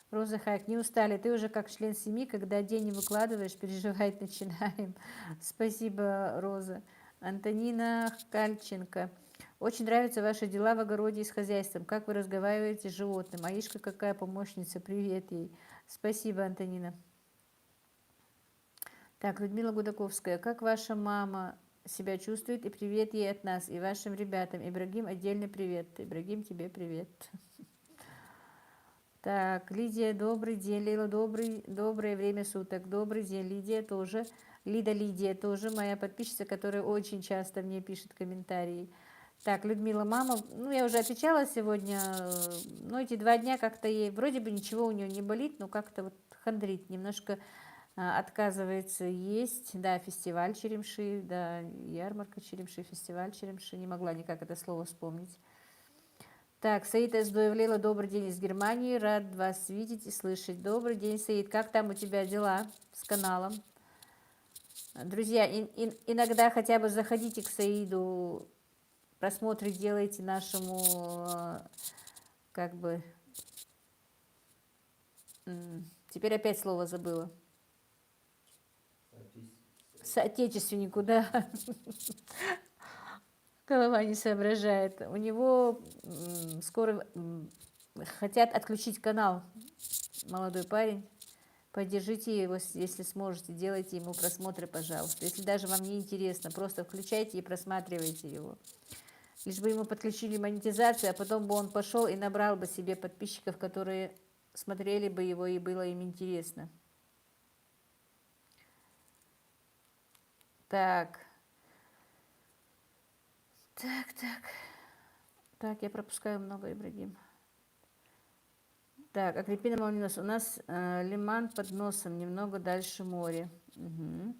Роза Хайк, не устали? Ты уже как член семьи, когда день не выкладываешь, переживать начинаем. Спасибо, Роза. Антонина Кальченко. Очень нравятся ваши дела в огороде и с хозяйством. Как вы разговариваете с животным? Аишка какая помощница, привет ей. Спасибо, Антонина. Так, Людмила Гудаковская. Как ваша мама себя чувствует? И привет ей от нас и вашим ребятам. Ибрагим, отдельный привет. Ибрагим, тебе привет. Так, Лидия, добрый день. Лейла, доброе время суток. Добрый день, Лидия тоже. Лидия тоже моя подписчица, которая очень часто мне пишет комментарии. Так, Людмила, мама, ну, я уже отвечала сегодня, но эти 2 дня как-то ей, вроде бы ничего у нее не болит, но как-то вот хандрит, немножко отказывается есть. Да, фестиваль Черемши, да, ярмарка Черемши, фестиваль Черемши, не могла никак это слово вспомнить. Так, Саид Эсдоевлела, добрый день из Германии, рад вас видеть и слышать. Добрый день, Саид, как там у тебя дела с каналом? Друзья, иногда хотя бы заходите к Саиду, просмотры делайте нашему, как бы, теперь опять слово забыла. Соотечественнику, да. Голова не соображает. У него скоро хотят отключить канал, молодой парень. Поддержите его, если сможете, делайте ему просмотры, пожалуйста. Если даже вам не интересно, просто включайте и просматривайте его. Лишь бы ему подключили монетизацию, а потом бы он пошел и набрал бы себе подписчиков, которые смотрели бы его и было им интересно. Так. Так, я пропускаю много, Ибрагим. Так, Агриппина Малнинос. У нас лиман под носом, немного дальше море. Угу.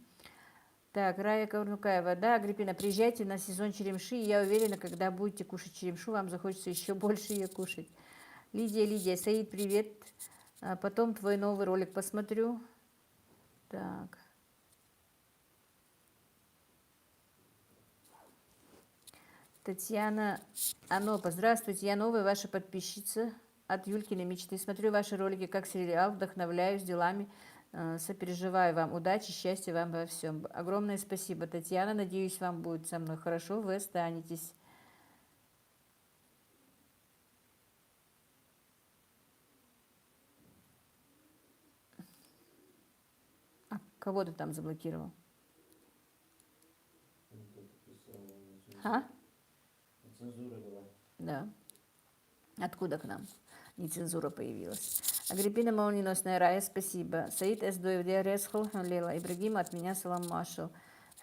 Так, Рая Каврнукаева. Да, Агриппина, приезжайте на сезон черемши. И я уверена, когда будете кушать черемшу, вам захочется еще больше ее кушать. Лидия. Саид, привет. Потом твой новый ролик посмотрю. Так. Татьяна Анопа. Здравствуйте, я новая ваша подписчица от Юлькиной мечты. Смотрю ваши ролики как сериал, вдохновляюсь делами, сопереживаю вам. Удачи, счастья вам во всем. Огромное спасибо, Татьяна. Надеюсь, вам будет со мной хорошо, вы останетесь. А кого ты там заблокировал? А? Цензура была. Да. Откуда к нам нецензура появилась? Агриппина Молниеносная, Рая, спасибо. Саид Эсдоев, Диаресхл, Лела, Ибрагим, от меня салам Машал.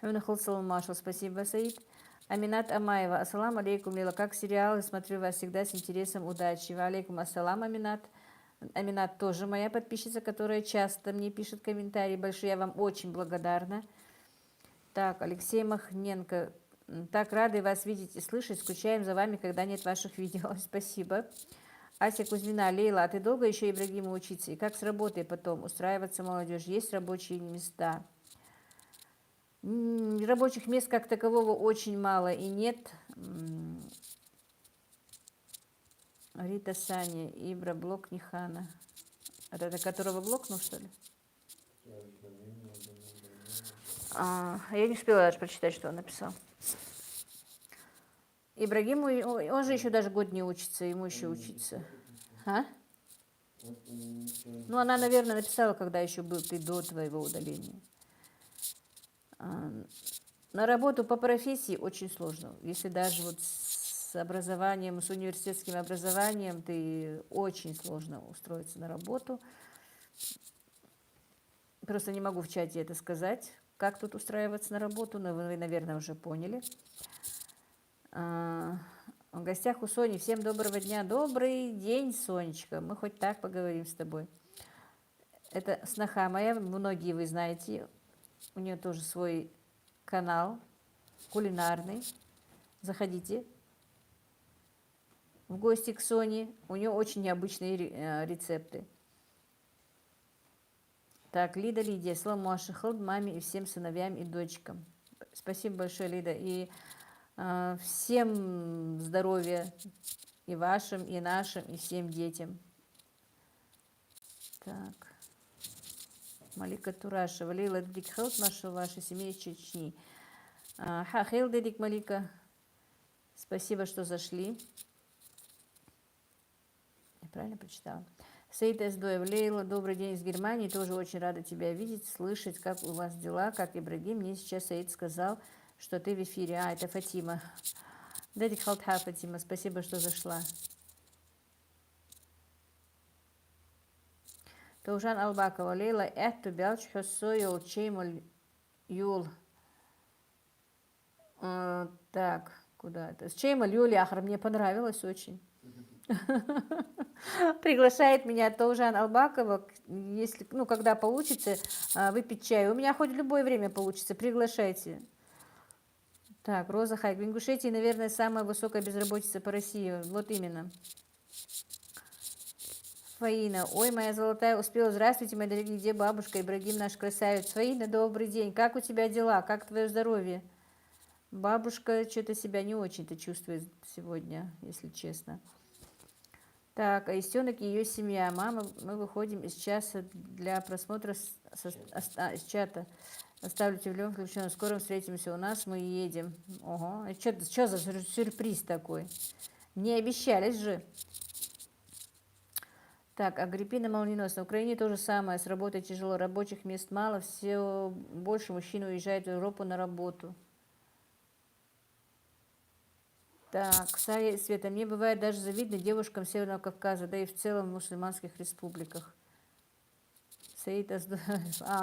Хюнахл салам Машал, спасибо, Саид. Аминат Амаева, ассалам алейкум, Лела, как сериалы, смотрю вас всегда с интересом, удачи. Ва алейкум ассалам, Аминат. Аминат тоже моя подписчица, которая часто мне пишет комментарии, большие, я вам очень благодарна. Так, Алексей Махненко, так рады вас видеть и слышать, скучаем за вами, когда нет ваших видео, спасибо. Ася Кузьмина, Лейла, а ты долго еще Ибрагиму учиться? И как с работой потом? Устраиваться молодежь? Есть рабочие места? Рабочих мест как такового очень мало и нет. Рита Саня, Ибра, блок Нихана. Это которого блокнул, что ли? Я не успела даже прочитать, что он написал. Ибрагиму, он же еще даже год не учится, ему еще учиться. А? Ну, она, наверное, написала, когда еще был ты до твоего удаления. На работу по профессии очень сложно. Если даже вот с образованием, с университетским образованием, ты очень сложно устроиться на работу. Просто не могу в чате это сказать, как тут устраиваться на работу, но вы, наверное, уже поняли. В гостях у Сони. Всем доброго дня. Добрый день, Сонечка. Мы хоть так поговорим с тобой. Это сноха моя, многие вы знаете. У нее тоже свой канал кулинарный. Заходите в гости к Соне. У нее очень необычные рецепты. Так, Лидия, салам алейкум маме и всем сыновьям и дочкам. Спасибо большое, Лида. И всем здоровья, и вашим, и нашим, и всем детям. Так. Малика Турашева. Лейла дедик хелт наша ваша семья из Чечни. Хейл дедик Малика. Спасибо, что зашли. Я правильно прочитала? Саид Эсдоев. Лейла, добрый день из Германии. Тоже очень рада тебя видеть, слышать, как у вас дела, как Ибрагим. Мне сейчас Саид сказал, что ты в эфире. Это Фатима. Дедик Халтха, Фатима. Спасибо, что зашла. Таужан Албакова. Лейла, эту бялч хосойл чеймуль юл. Так. Куда это? С чаем Алью Ляхар. Мне понравилось очень. Приглашает меня Таужан Албакова, если, ну, когда получится, выпить чай. У меня хоть в любое время получится, приглашайте. Так, Роза Хайк. В Ингушетии, наверное, самая высокая безработица по России. Вот именно. Фаина. Ой, моя золотая, успела. Здравствуйте, мои дорогие, где бабушка? Ибрагим наш красавец. Фаина, добрый день. Как у тебя дела? Как твое здоровье? Бабушка что-то себя не очень-то чувствует сегодня, если честно. Так, Аистенок и ее семья. Мама, мы выходим из часа для просмотра из чата. Оставлю телефон включенным. Скоро встретимся у нас, мы едем. Ого, что за сюрприз такой? Не обещались же. Так, Агриппина Молниеносная. В Украине то же самое. С работой тяжело, рабочих мест мало. Все больше мужчин уезжает в Европу на работу. Так, Света, мне бывает даже завидно девушкам Северного Кавказа, да и в целом в мусульманских республиках. Саид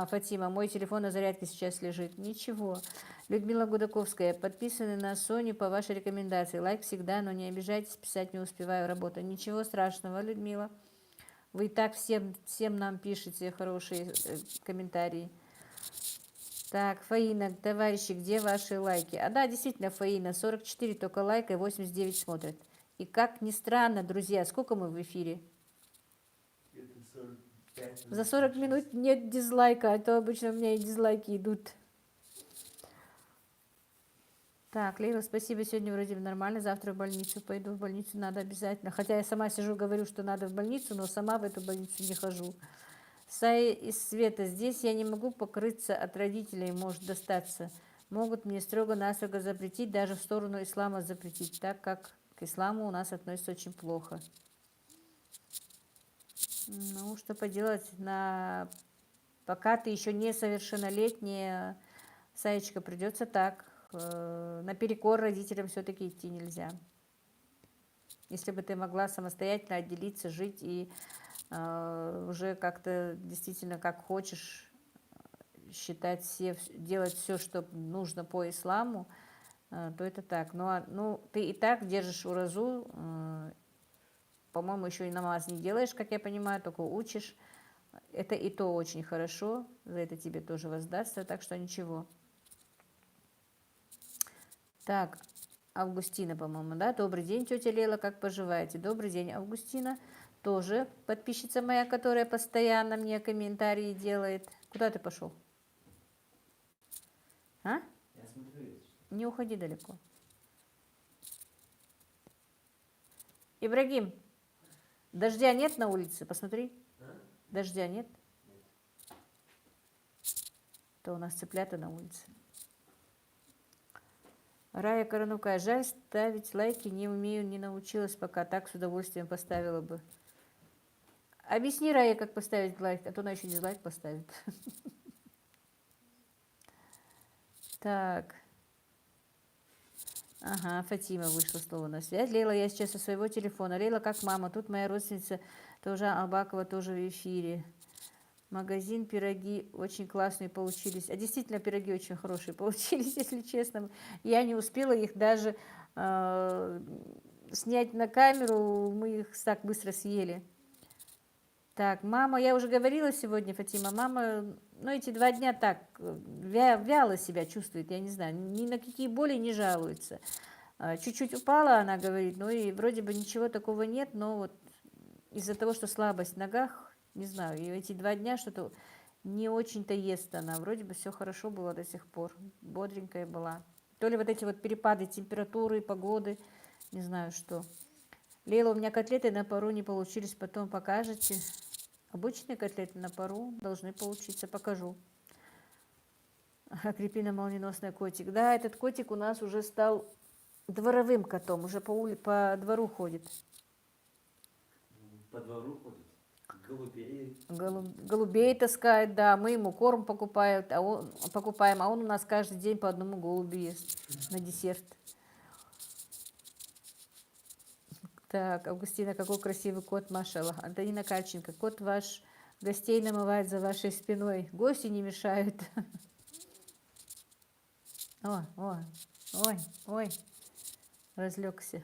Фатима, мой телефон на зарядке сейчас лежит. Ничего. Людмила Гудаковская, подписаны на Соню по вашей рекомендации. Лайк всегда, но не обижайтесь, писать не успеваю, работа. Ничего страшного, Людмила. Вы и так всем нам пишете хорошие комментарии. Так, Фаина, товарищи, где ваши лайки? А да, действительно, Фаина, 44 только лайка и 89 смотрят. И как ни странно, друзья, сколько мы в эфире? За 40 минут нет дизлайка, а то обычно у меня и дизлайки идут. Так, Лейла, спасибо, сегодня вроде бы нормально, завтра в больницу пойду, в больницу надо обязательно. Хотя я сама сижу, говорю, что надо в больницу, но сама в эту больницу не хожу. Сая из Света, здесь я не могу покрыться, от родителей может достаться. Могут мне строго-настрого запретить, даже в сторону ислама запретить, так как к исламу у нас относятся очень плохо. Ну, что поделать, пока ты еще несовершеннолетняя, Саечка, придется так. Наперекор родителям все-таки идти нельзя. Если бы ты могла самостоятельно отделиться, жить и уже как-то действительно как хочешь, считать делать все, что нужно по исламу, то это так. Ну, ты и так держишь уразу, по-моему, еще и намаз не делаешь, как я понимаю, только учишь. Это и то очень хорошо, за это тебе тоже воздастся, так что ничего. Так, Августина, по-моему, да? Добрый день, тетя Лела, как поживаете? Добрый день, Августина. Тоже подписчица моя, которая постоянно мне комментарии делает. Куда ты пошел? А? Я смотрю. Не уходи далеко. Ибрагим, дождя нет на улице? Посмотри. А? Дождя нет? Нет. То у нас цыплята на улице. Рая Коронукая, жаль, ставить лайки не умею, не научилась пока, так с удовольствием поставила бы. Объясни Рае, как поставить лайк, а то она еще дизлайк поставит. Так. Ага, Фатима вышла слово на связь. Лейла, я сейчас со своего телефона. Лейла, как мама. Тут моя родственница тоже Албакова, тоже в эфире. Магазин, пироги очень классные получились. А действительно, пироги очень хорошие получились, если честно. Я не успела их даже снять на камеру. Мы их так быстро съели. Так, мама, я уже говорила сегодня, Фатима, мама, ну, эти 2 дня так, вяло себя чувствует, я не знаю, ни на какие боли не жалуется. Чуть-чуть упала, она говорит, ну, и вроде бы ничего такого нет, но вот из-за того, что слабость в ногах, не знаю, и эти 2 дня что-то не очень-то ест она, вроде бы все хорошо было до сих пор, бодренькая была. То ли вот эти вот перепады температуры, погоды, не знаю что. Лейла, у меня котлеты на пару не получились, потом покажете. Обычные котлеты на пару должны получиться, покажу. Агриппина Молниеносная, котик. Да, этот котик у нас уже стал дворовым котом, уже по двору ходит. По двору ходит? Голубей? Голубей таскает, да, мы ему корм покупаем, а он у нас каждый день по одному голубю ест на десерт. Так, Августина, какой красивый кот, машаллах. Антонина Кальченко, кот ваш гостей намывает за вашей спиной. Гости не мешают. Ой, ой, ой, ой. разлегся.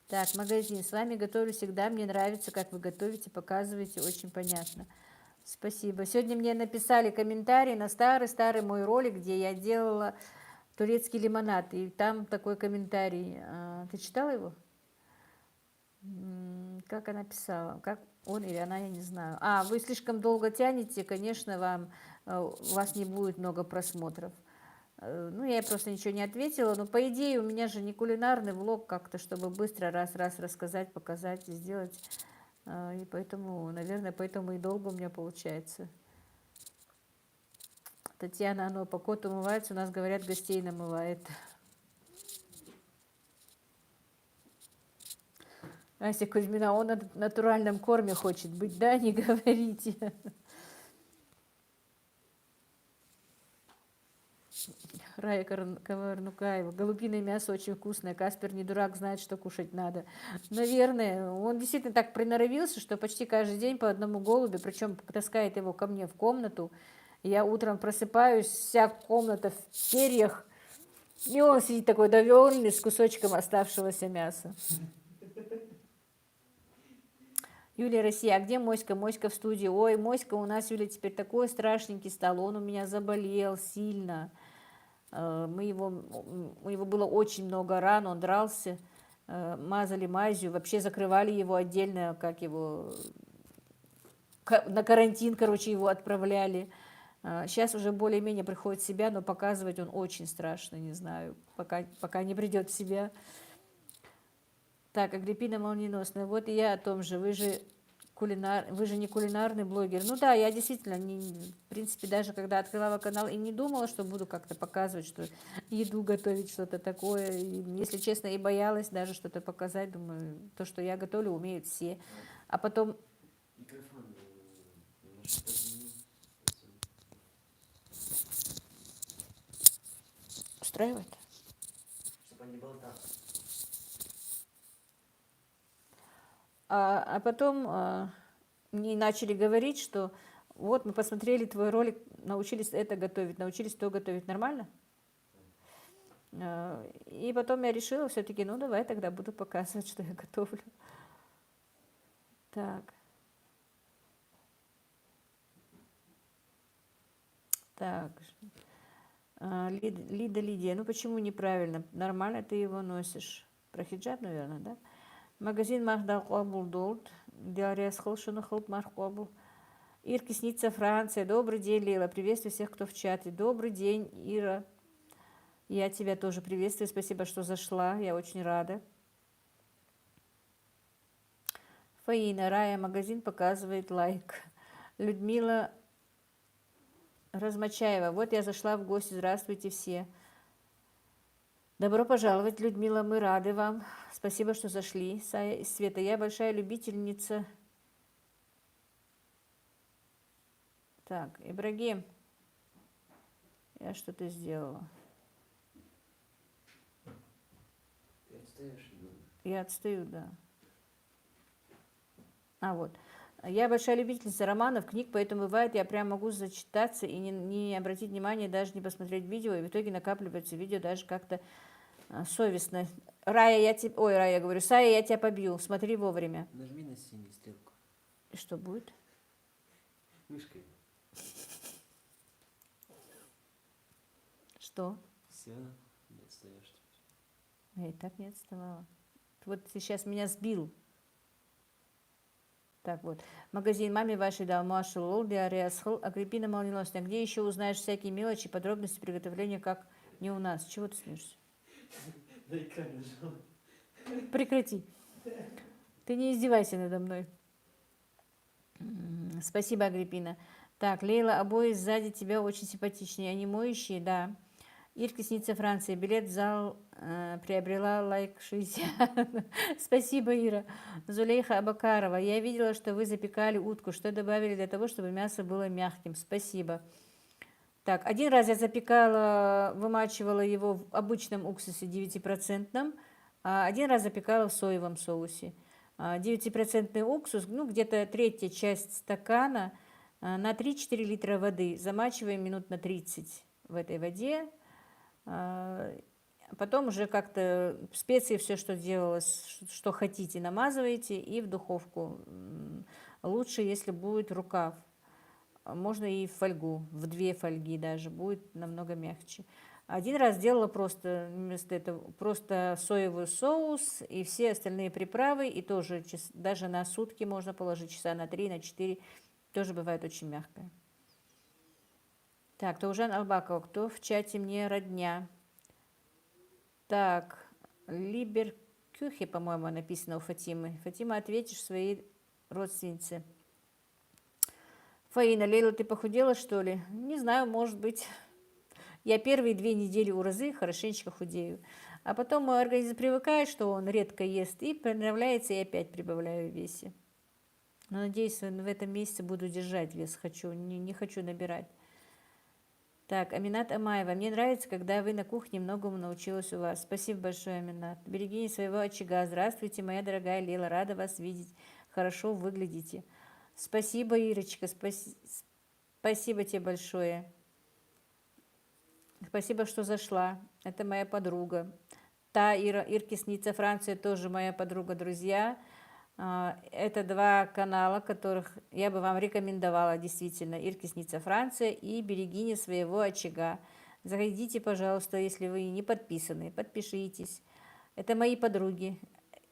Так, магазин. С вами готовлю всегда. Мне нравится, как вы готовите, показываете. Очень понятно. Спасибо. Сегодня мне написали комментарий на старый-старый мой ролик, где я делала турецкий лимонад. И там такой комментарий. Ты читала его? Как она писала? Как он или она, я не знаю. Вы слишком долго тянете, конечно, у вас не будет много просмотров. Ну, я просто ничего не ответила, но по идее у меня же не кулинарный влог как-то, чтобы быстро раз-раз рассказать, показать и сделать. И поэтому, наверное, поэтому и долго у меня получается. Татьяна, оно по коту умывается, у нас, говорят, гостей намывает. Ася Кузьмина, он на натуральном корме хочет быть, да, не говорите. Рая Коварнукаева. Голубиное мясо очень вкусное. Каспер не дурак, знает, что кушать надо. Наверное. Он действительно так приноровился, что почти каждый день по одному голубю, причем таскает его ко мне в комнату. Я утром просыпаюсь, вся комната в перьях, и он сидит такой довольный с кусочком оставшегося мяса. Юлия, Россия, а где Моська? Моська в студии. Ой, Моська у нас, Юля, теперь такой страшненький стал. Он у меня заболел сильно. У него было очень много ран, он дрался, мазали мазью, вообще закрывали его отдельно, на карантин, короче, его отправляли. Сейчас уже более-менее приходит в себя, но показывать он очень страшно, не знаю, пока не придет в себя. Так, Агриппина Молниеносная, вот и я о том же, вы же не кулинарный блогер. Ну да, я действительно, в принципе, даже когда открывала канал и не думала, что буду как-то показывать, что еду готовить, что-то такое. И, если честно, и боялась даже что-то показать. Думаю, то, что я готовлю, умеют все. А потом... Микрофон немножко подними. Устраивает? Чтобы не болтал. А потом мне начали говорить, что вот мы посмотрели твой ролик, научились это готовить, научились то готовить. Нормально? И потом я решила все-таки, ну давай тогда буду показывать, что я готовлю. Так. Так. Лидия, ну почему неправильно? Нормально ты его носишь. Про хиджаб, наверное, да? Магазин Махдал Булдолт. Диарес Холшина Холт Мархобл. Ирка Снится, Франция. Добрый день, Лейла. Приветствую всех, кто в чате. Добрый день, Ира. Я тебя тоже приветствую. Спасибо, что зашла. Я очень рада. Фаина, Рая, магазин показывает лайк. Людмила Размочаева. Вот я зашла в гости. Здравствуйте все. Добро пожаловать, Людмила. Мы рады вам. Спасибо, что зашли. Света, я большая любительница. Так, Ибрагим. Я что-то сделала. Ты отстаешь? Я отстаю, да. Вот. Я большая любительница романов, книг, поэтому бывает, я прям могу зачитаться и не обратить внимания, даже не посмотреть видео, и в итоге накапливается видео даже как-то совестно. Рая, я говорю, Сая, я тебя побью, смотри вовремя. Нажми на синюю стрелку. И что будет? Мышкой. Что? Все, не отстаешь. Я и так не отставала. Вот ты сейчас меня сбил. Так вот, магазин маме вашей дал Машу Лол, Диариасхл, Агриппина Молниеносная. Где еще узнаешь всякие мелочи, подробности приготовления, как не у нас? Чего ты смеешься? На экране нажал. Прекрати. Ты не издевайся надо мной. Спасибо, Агриппина. Так, Лейла, обои сзади тебя очень симпатичные. Они моющие, да. Ирка Снится, Франция. Билет в зал приобрела лайк 60. Спасибо, Ира. Зулейха Абакарова. Я видела, что вы запекали утку. Что добавили для того, чтобы мясо было мягким? Спасибо. Так, один раз я запекала, вымачивала его в обычном уксусе 9%, а один раз запекала в соевом соусе. 9% уксус, ну где-то третья часть стакана на 3-4 литра воды. Замачиваем минут на 30 в этой воде. Потом уже как-то специи, все, что делалось, что хотите, намазываете и в духовку. Лучше, если будет рукав. Можно и в фольгу, в 2 фольги даже, будет намного мягче. Один раз делала просто вместо этого просто соевый соус и все остальные приправы, и тоже даже на сутки можно положить, часа на 3, на 4, тоже бывает очень мягкое. Так, Таужан Албакова, кто в чате мне родня? Так, Либеркюхе, по-моему, написано у Фатимы. Фатима, ответишь своей родственнице. Фаина, Лейла, ты похудела, что ли? Не знаю, может быть. Я первые 2 недели уразы хорошенечко худею. А потом мой организм привыкает, что он редко ест, и понравляется, и опять прибавляю в весе. Но надеюсь, в этом месяце буду держать вес. Не хочу набирать. Так, Аминат Амаева. Мне нравится, когда вы на кухне многому научилась у вас. Спасибо большое, Аминат. Берегини своего очага. Здравствуйте, моя дорогая Лейла. Рада вас видеть. Хорошо выглядите. Спасибо, Ирочка. Спасибо тебе большое. Спасибо, что зашла. Это моя подруга. Та Ирки Снится Франция тоже моя подруга, друзья. Это 2 канала, которых я бы вам рекомендовала, действительно. Ирки Снится Франция и Берегиня своего очага. Заходите, пожалуйста, если вы не подписаны, подпишитесь. Это мои подруги.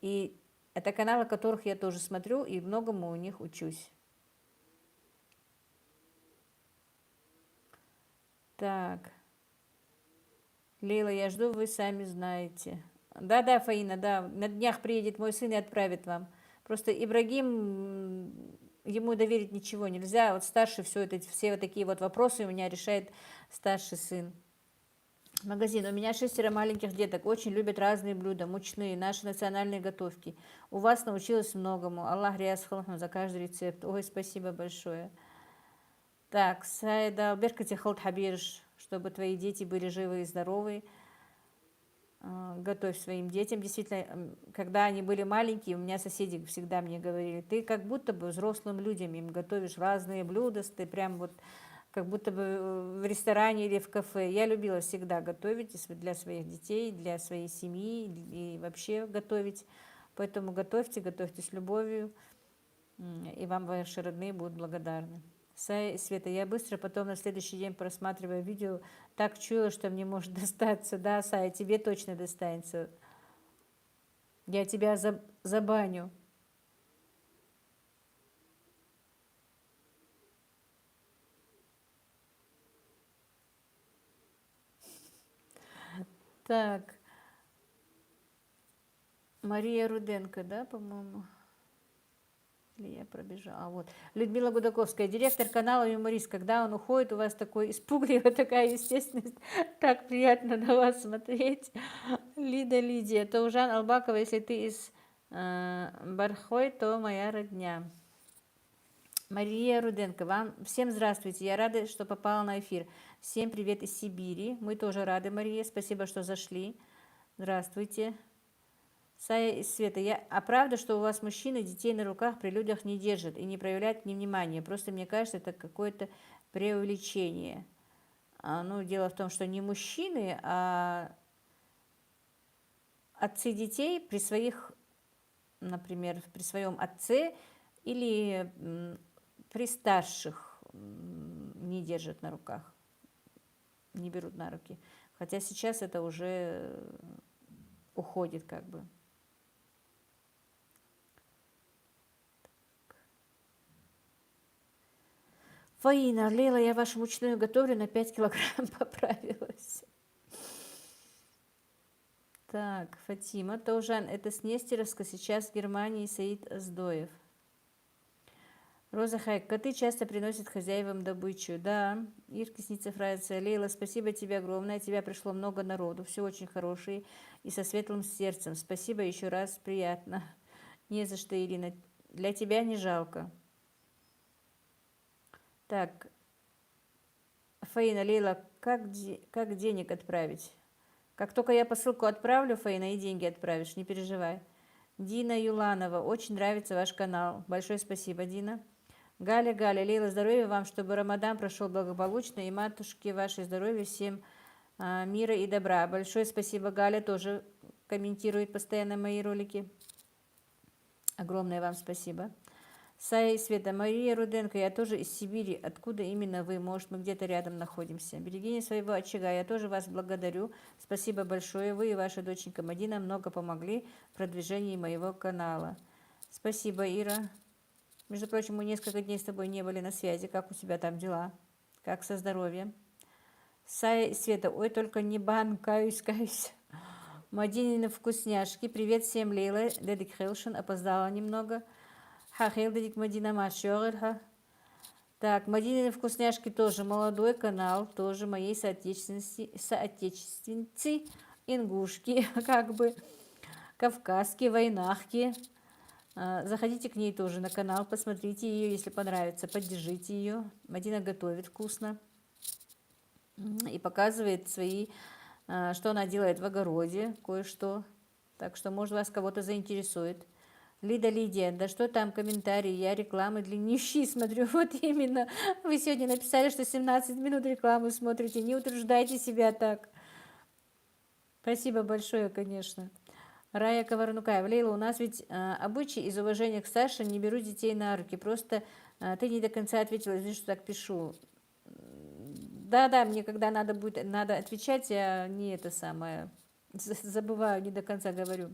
И это каналы, которых я тоже смотрю и многому у них учусь. Так. Лейла, я жду, вы сами знаете. Да, Фаина, да, на днях приедет мой сын и отправит вам. Просто Ибрагим, ему доверить ничего нельзя. Вот старший все вот такие вот вопросы у меня решает старший сын. Магазин. У меня 6 маленьких деток. Очень любят разные блюда, мучные, наши национальные готовки. У вас научилась многому. Аллах рияз халахну за каждый рецепт. Ой, спасибо большое. Так, Сайда, беркати халт хабирш, чтобы твои дети были живы и здоровы. Готовь своим детям. Действительно, когда они были маленькие, у меня соседи всегда мне говорили, ты как будто бы взрослым людям им готовишь разные блюда, ты прям вот как будто бы в ресторане или в кафе. Я любила всегда готовить для своих детей, для своей семьи и вообще готовить. Поэтому готовьте с любовью, и вам ваши родные будут благодарны. Света, я быстро потом на следующий день просматриваю видео, так чуяла, что мне может достаться. Да, Сая, тебе точно достанется. Я тебя забаню. Так, Мария Руденко, да, по-моему? Или я пробежала? Вот. Людмила Гудаковская, директор канала «Юморист». Когда он уходит, у вас такой испугливая такая естественность. Так приятно на вас смотреть. Лидия. Таужан Албакова, если ты из Бархой, то моя родня. Мария Руденко, вам всем здравствуйте. Я рада, что попала на эфир. Всем привет из Сибири. Мы тоже рады, Мария. Спасибо, что зашли. Здравствуйте. Сая из Света, а правда, что у вас мужчины детей на руках при людях не держат и не проявляют к ним внимания? Просто мне кажется, это какое-то преувеличение. Ну, дело в том, что не мужчины, а отцы детей при своих, например, при своем отце или при старших не держат на руках, не берут на руки. Хотя сейчас это уже уходит как бы. Фаина, Лейла, я вашу мучную готовлю, на 5 килограмм поправилась. Так, Фатима, Таужан, это с Нестеровска, сейчас в Германии Саид Аздоев. Роза Хайк, коты часто приносят хозяевам добычу. Да, Ирка Снится Франция. Лейла, спасибо тебе огромное, от тебя пришло много народу, все очень хорошие и со светлым сердцем. Спасибо еще раз, приятно. Не за что, Ирина, для тебя не жалко. Так, Фаина, Лейла, как денег отправить? Как только я посылку отправлю, Фаина, и деньги отправишь, не переживай. Дина Юланова, очень нравится ваш канал. Большое спасибо, Дина. Галя, Лейла, здоровья вам, чтобы Рамадан прошел благополучно, и матушке вашей здоровья всем мира и добра. Большое спасибо, Галя тоже комментирует постоянно мои ролики. Огромное вам спасибо. Сая и Света, Мария Руденко, я тоже из Сибири. Откуда именно вы? Может, мы где-то рядом находимся. Берегиня своего очага, я тоже вас благодарю. Спасибо большое. Вы и ваша доченька Мадина много помогли в продвижении моего канала. Спасибо, Ира. Между прочим, мы несколько дней с тобой не были на связи. Как у тебя там дела? Как со здоровьем? Сая и Света, ой, только не бан, каюсь. Мадинины вкусняшки. Привет всем, Лейла. Дедик Хелшин, опоздала немного. Хахел Дедик Мадина Машорха. Так, Мадинины вкусняшки тоже молодой канал, тоже моей соотечественницы, ингушки, как бы, кавказки, войнахки. Заходите к ней тоже на канал, посмотрите ее, если понравится, поддержите ее. Мадина готовит вкусно и показывает свои, что она делает в огороде, кое-что. Так что, может, вас кого-то заинтересует. Лидия, да что там комментарии, я рекламы длиннющие смотрю, вот именно. Вы сегодня написали, что 17 минут рекламы смотрите, не утруждайте себя так. Спасибо большое, конечно. Рая Коварнукаева, Лейла, у нас ведь обычай из уважения к старшим не беру детей на руки, просто ты не до конца ответила, извини, что так пишу. Да, мне когда надо отвечать, я не это самое, забываю, не до конца говорю.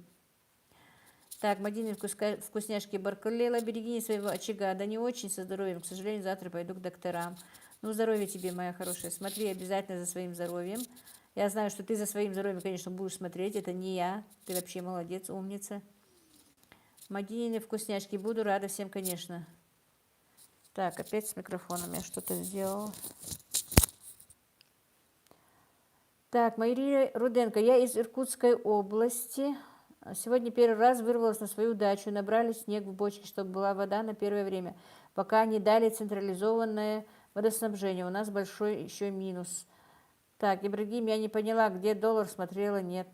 Так, Мадина вкусняшки Баркалела, берегини своего очага. Да не очень со здоровьем. К сожалению, завтра пойду к докторам. Ну, здоровья тебе, моя хорошая. Смотри обязательно за своим здоровьем. Я знаю, что ты за своим здоровьем, конечно, будешь смотреть. Это не я. Ты вообще молодец, умница. Мадинины вкусняшки. Буду рада всем, конечно. Так, опять с микрофоном я что-то сделала. Так, Мария Руденко. Я из Иркутской области. Сегодня первый раз вырвалась на свою дачу, набрали снег в бочке, чтобы была вода на первое время, пока не дали централизованное водоснабжение. У нас большой еще минус. Так, Ибрагим, я не поняла, где доллар, смотрела, нет.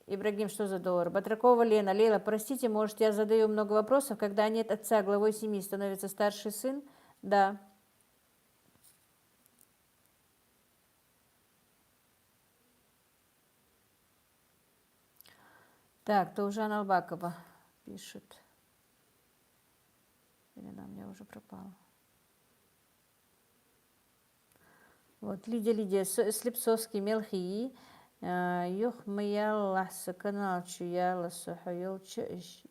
Ибрагим, что за доллар? Батракова Лена, Лейла, простите, может, я задаю много вопросов, когда нет отца, главой семьи становится старший сын? Да. Так, Таужан Албакова пишет. Или она у меня уже пропала. Вот, Лидия, Слепцовский, Мелхии, Юхмаялла, Саканал, Чуяла, Сахайол, Шиш,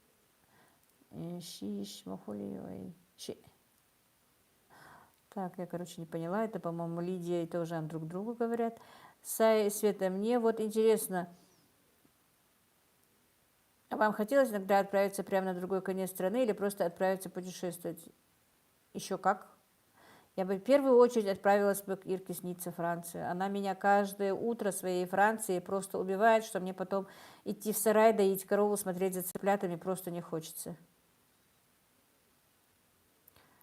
Махулиевой, Так, я, короче, не поняла, это, по-моему, Лидия и Таужан друг другу говорят. Сая и Света, мне вот интересно, а вам хотелось иногда отправиться прямо на другой конец страны или просто отправиться путешествовать? Еще как? Я бы в первую очередь отправилась бы к Ирке снится Франция. Она меня каждое утро своей Франции просто убивает, что мне потом идти в сарай, доить корову, смотреть за цыплятами просто не хочется.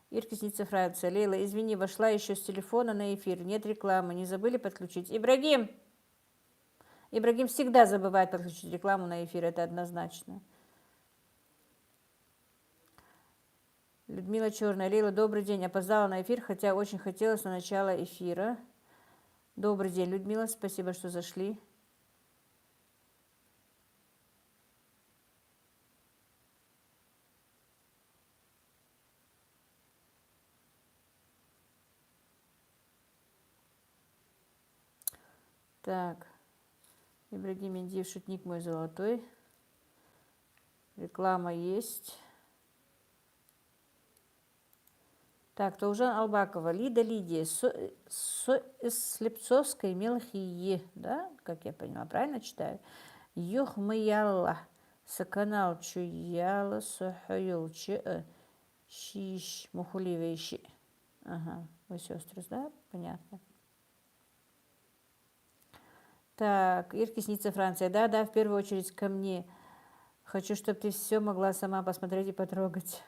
Ирке снится Франция. Лейла, извини, вошла еще с телефона на эфир. Нет рекламы, не забыли подключить? Ибрагим всегда забывает подключить рекламу на эфир, это однозначно. Людмила Черная. Лейла, добрый день. Опоздала на эфир, хотя очень хотелось на начало эфира. Добрый день, Людмила. Спасибо, что зашли. Так. Ибрагим Индиев, шутник мой золотой. Реклама есть. Так, Таужан Албакова, Лидия, Слепцовской Мелхие, да, как я поняла, правильно читаю? Юхмаялла, Саканал Чуяла, Сахаюл, Шиш, Мухуливейши. Ага, вы сестры, да? Понятно. Так, Ирки снится Франция. Да, в первую очередь ко мне. Хочу, чтобы ты все могла сама посмотреть и потрогать.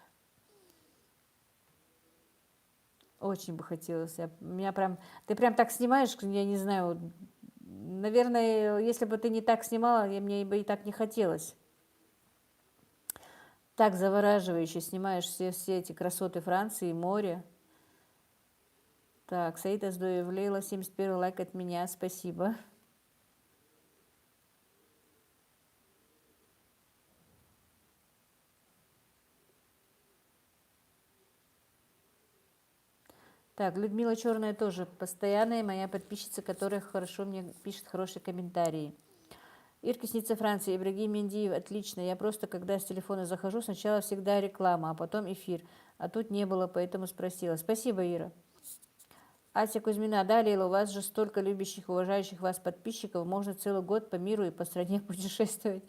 Очень бы хотелось. Ты прям так снимаешь, я не знаю. Наверное, если бы ты не так снимала, мне бы и так не хотелось. Так завораживающе снимаешь все эти красоты Франции, море. Так, Саида Сдоев, Лейла, 71 лайк от меня, спасибо. Так, Людмила Черная тоже постоянная моя подписчица, которая хорошо мне пишет хорошие комментарии. Ирка Снится Франция, Ибрагим Мендиев, отлично. Я просто, когда с телефона захожу, сначала всегда реклама, а потом эфир. А тут не было, поэтому спросила. Спасибо, Ира. Ася Кузьмина, да, Лейла, у вас же столько любящих, уважающих вас подписчиков, можно целый год по миру и по стране путешествовать.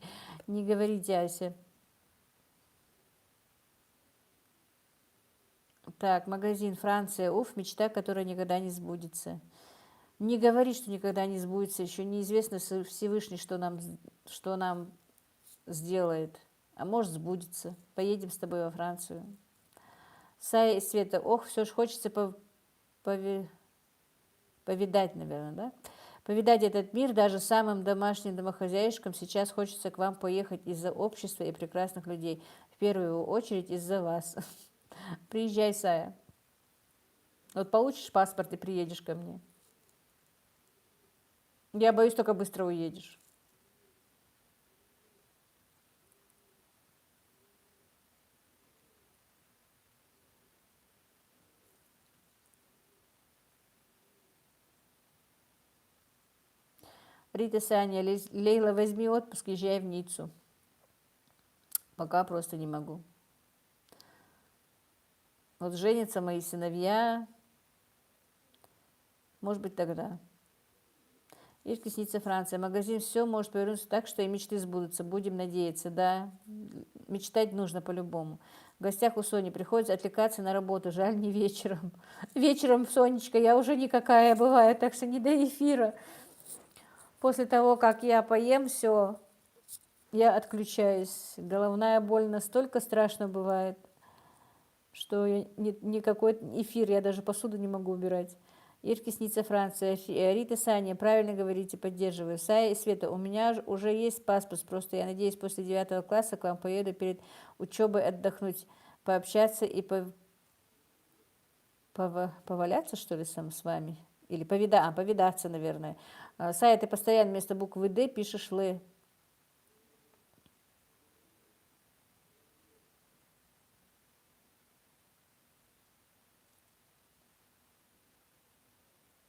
Не говорите, Ася. Так, магазин Франция, уф, мечта, которая никогда не сбудется. Не говори, что никогда не сбудется, еще неизвестно Всевышний, что нам сделает. А может, сбудется. Поедем с тобой во Францию. Сая и Света, ох, все ж хочется повидать, наверное, да? Повидать этот мир даже самым домашним домохозяйкам. Сейчас хочется к вам поехать из-за общества и прекрасных людей. В первую очередь из-за вас. Приезжай, Сая. Вот получишь паспорт и приедешь ко мне. Я боюсь, только быстро уедешь. Рита, Саня, Лейла, возьми отпуск, езжай в Ниццу. Пока просто не могу. Вот женятся мои сыновья, может быть, тогда. Ирка Снится Франция. Магазин все может повернуться так, что и мечты сбудутся. Будем надеяться, да. Мечтать нужно по-любому. В гостях у Сони приходится отвлекаться на работу. Жаль, не вечером. Вечером, Сонечка, я уже никакая бываю, так что не до эфира. После того, как я поем, все, я отключаюсь. Головная боль настолько страшно бывает, что никакой эфир, я даже посуду не могу убирать. Ирки Снится Франция, Рита Саня, правильно говорите, поддерживаю. Сая и Света, у меня уже есть паспорт, просто я надеюсь, после 9 класса к вам поеду перед учебой отдохнуть, пообщаться и поваляться, что ли, сам с вами? Или повидаться, наверное. Сая, ты постоянно вместо буквы «Д» пишешь «Л».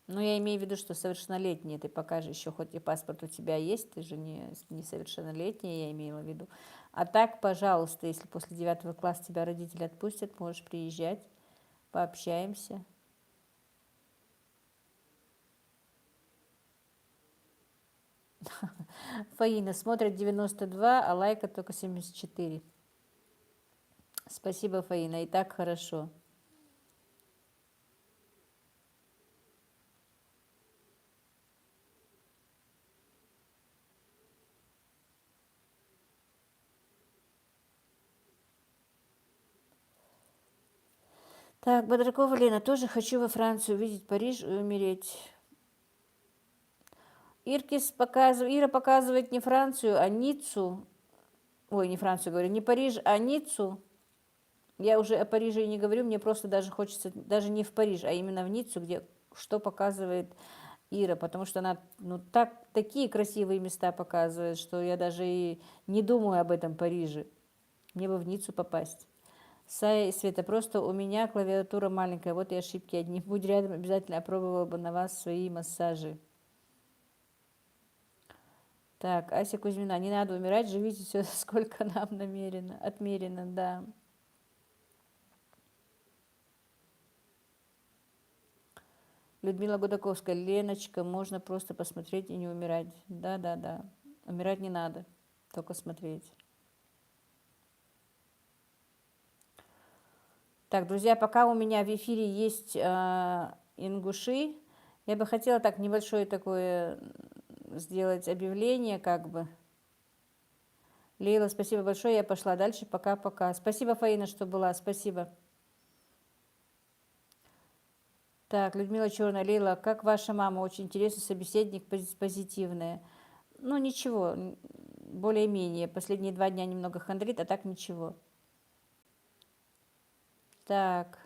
Ну, я имею в виду, что совершеннолетняя, ты пока же еще, хоть и паспорт у тебя есть, ты же не совершеннолетняя, я имела в виду. А так, пожалуйста, если после 9 класса тебя родители отпустят, можешь приезжать, пообщаемся. Фаина смотрит 92, а лайка только 74. Спасибо, Фаина, и так хорошо. Так, Бодракова Лена, тоже хочу во Францию увидеть Париж и умереть. Ира показывает не Францию, а Ниццу. Ой, не Францию говорю, не Париж, а Ниццу. Я уже о Париже и не говорю, мне просто даже хочется, даже не в Париж, а именно в Ниццу, где что показывает Ира, потому что она такие красивые места показывает, что я даже и не думаю об этом Париже. Мне бы в Ниццу попасть. Сая и Света, просто у меня клавиатура маленькая, вот и ошибки одни. Будь рядом, обязательно опробовала бы на вас свои массажи. Так, Ася Кузьмина, не надо умирать, живите все, сколько нам отмерено, да. Людмила Гудаковская, Леночка, можно просто посмотреть и не умирать. Да. Умирать не надо, только смотреть. Так, друзья, пока у меня в эфире есть ингуши, я бы хотела так небольшое такое сделать объявление, как бы. Лейла, спасибо большое, я пошла дальше, пока-пока. Спасибо, Фаина, что была, спасибо. Так, Людмила Черная, Лейла, как ваша мама? Очень интересный собеседник, позитивная. Ну, ничего, более-менее. Последние 2 дня немного хандрит, а так ничего. Так.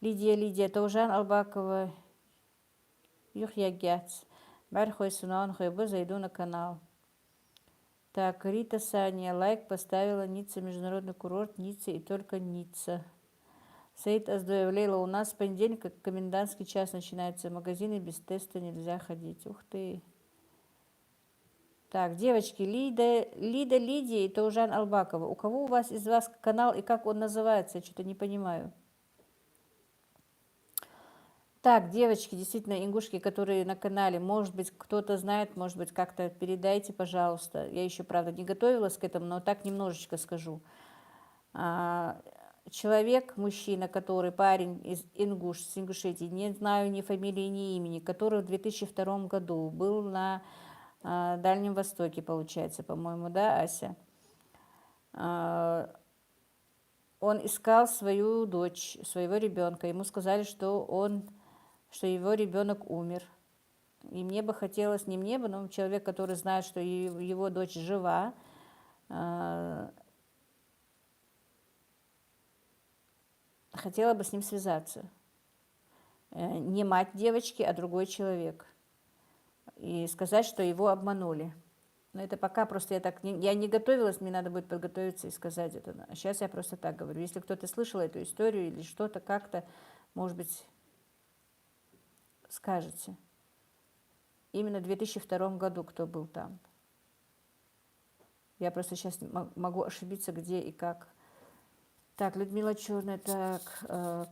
Лидия, Таужан Албакова, Юхьягяц. Бархой Сунан Хойбы, зайду на канал. Так, Рита Саня, лайк поставила Ницца, международный курорт, Ницца и только Ницца. Саид Аздоев, Лейла, у нас с понедельника комендантский час начинается, магазины без теста нельзя ходить. Ух ты. Так, девочки, Лидия и Таужан Албакова. У кого у вас из вас канал и как он называется? Я что-то не понимаю. Так, девочки, действительно, ингушки, которые на канале, может быть, кто-то знает, может быть, как-то передайте, пожалуйста. Я еще, правда, не готовилась к этому, но так немножечко скажу. Человек, мужчина, который парень из с Ингушетии, не знаю ни фамилии, ни имени, который в 2002 году был на Дальнем Востоке, получается, по-моему, да, Ася? Он искал свою дочь, своего ребенка. Ему сказали, что его ребенок умер. И мне бы хотелось, не мне бы, но человек, который знает, что его дочь жива, хотела бы с ним связаться. Не мать девочки, а другой человек. И сказать, что его обманули. Но это пока просто я не готовилась, мне надо будет подготовиться и сказать это. А сейчас я просто так говорю. Если кто-то слышал эту историю или что-то как-то, может быть, скажете. Именно в 2002 году кто был там. Я просто сейчас могу ошибиться, где и как. Так, Людмила Черная, так,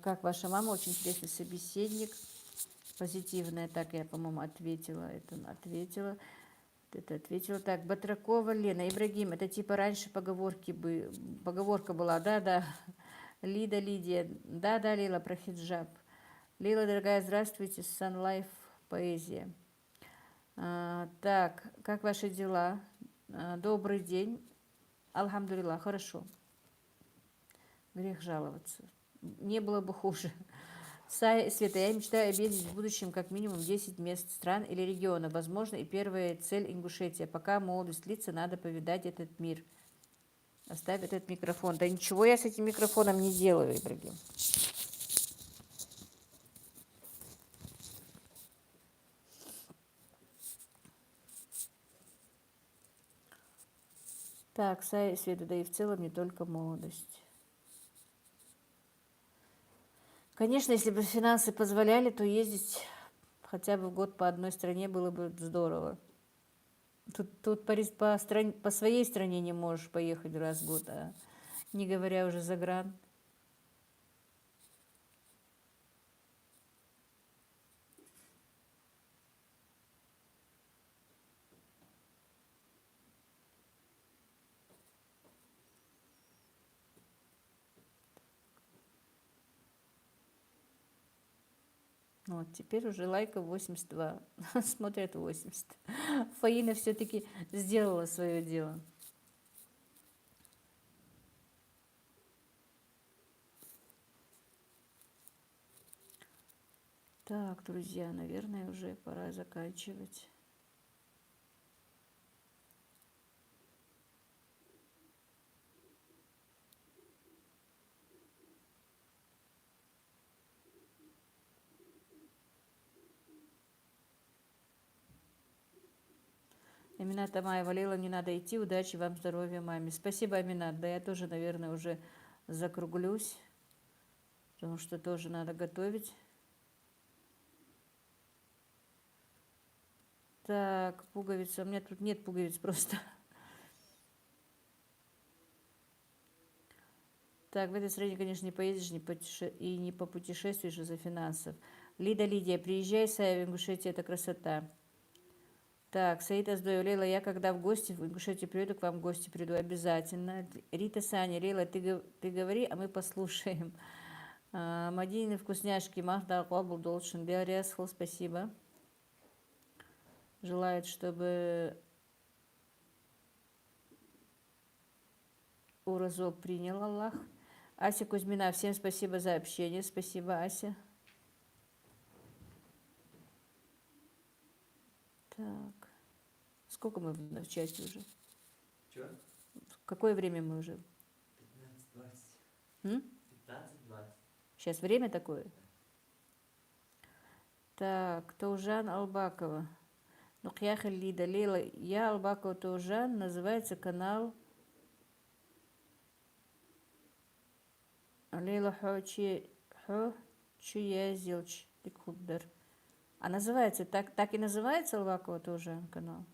как ваша мама? Очень интересный собеседник. Позитивная, так я, по-моему, ответила. Это ответила. Так, Батракова Лена, Ибрагим, это типа раньше поговорка была, да. Лидия, да, Лила, про хиджаб. Лила, дорогая, здравствуйте, Sun Life поэзия. Так, как ваши дела? Добрый день. Алхамдулилlah, хорошо. Грех жаловаться. Не было бы хуже. Света, я мечтаю объездить в будущем как минимум 10 мест, стран или регионов. Возможно, и первая цель Ингушетия. Пока молодость длится, надо повидать этот мир. Оставь этот микрофон. Да ничего я с этим микрофоном не делаю, Ибрагим. Так, Света, да и в целом не только молодость. Конечно, если бы финансы позволяли, то ездить хотя бы в год по одной стране было бы здорово. Тут по своей стране не можешь поехать раз в год, а не говоря уже за гран. Вот, теперь уже лайков 82, смотрят 80. Фаина все-таки сделала свое дело. Так, друзья, наверное, уже пора заканчивать. Аминат Амаева, Лейла, не надо идти. Удачи вам, здоровья, маме. Спасибо, Аминат. Да, я тоже, наверное, уже закруглюсь, потому что тоже надо готовить. Так, пуговица. У меня тут нет пуговиц просто. Так, в этой стране, конечно, не поедешь и не попутешествуешь из-за финансов. Лидия, приезжай, Сая, в Ингушетии, это красота. Так, Саид Аздоев, Лейла, я когда в гости в Ингушетию приеду, к вам в гости приду обязательно. Рита Саня, Лейла, ты говори, а мы послушаем. Мадины вкусняшки, Махда Кобл Долшин, Биарясхл, спасибо. Желает, чтобы уразок принял Аллах. Ася Кузьмина, всем спасибо за общение. Спасибо, Ася. Так. Сколько мы в чате уже? Чё? Какое время мы уже? 15-20. 15-20. Сейчас время такое. Так, Таужан Албакова. Ну, Лида Лейла. Я Албакова Таужан. Называется канал Лейла Чуязилч Ликхуддар. А называется, так и называется Албакова Таужан канал?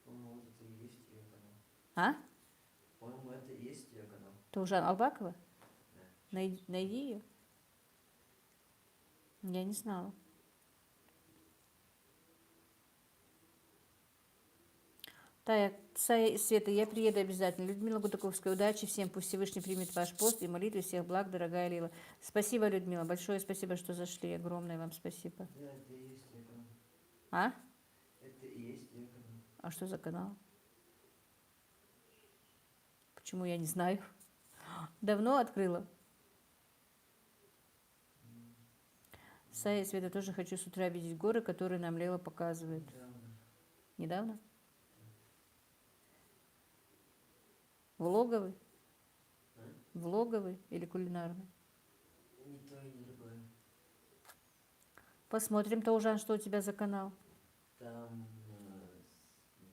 По-моему, это и есть ее канал. А? По-моему, это и есть ее канал. Таужан Албакова? Да. Найди ее. Я не знала. Так, Света, я приеду обязательно. Людмила Гутаковская, удачи всем. Пусть Всевышний примет ваш пост и молитвы. Всех благ, дорогая Лила. Спасибо, Людмила. Большое спасибо, что зашли. Огромное вам спасибо. Да, это и есть ее канал. А? Это и есть ее канал. А что за канал? Почему я не знаю? Давно открыла. Света, тоже хочу с утра видеть горы, которые нам Лела показывает. Недавно. Недавно? Влоговый? А? Влоговый или кулинарный? Ни то и ни другое. Посмотрим, Таужан, что у тебя за канал. Там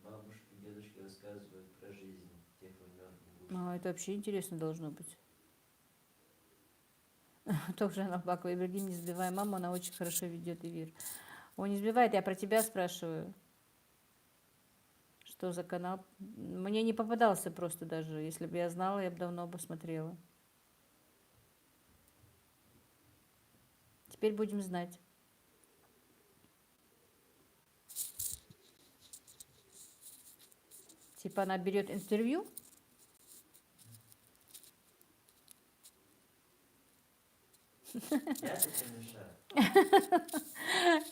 бабушки, дедушки рассказывают про жизнь тех времен. Это вообще интересно должно быть. Таужан Албакова. Ибрагим, не сбивай маму, она очень хорошо ведет эфир. Он не сбивает, я про тебя спрашиваю. Что за канал? Мне не попадался просто даже. Если бы я знала, я бы давно бы смотрела. Теперь будем знать. Типа она берет интервью? Я тут не мешаю.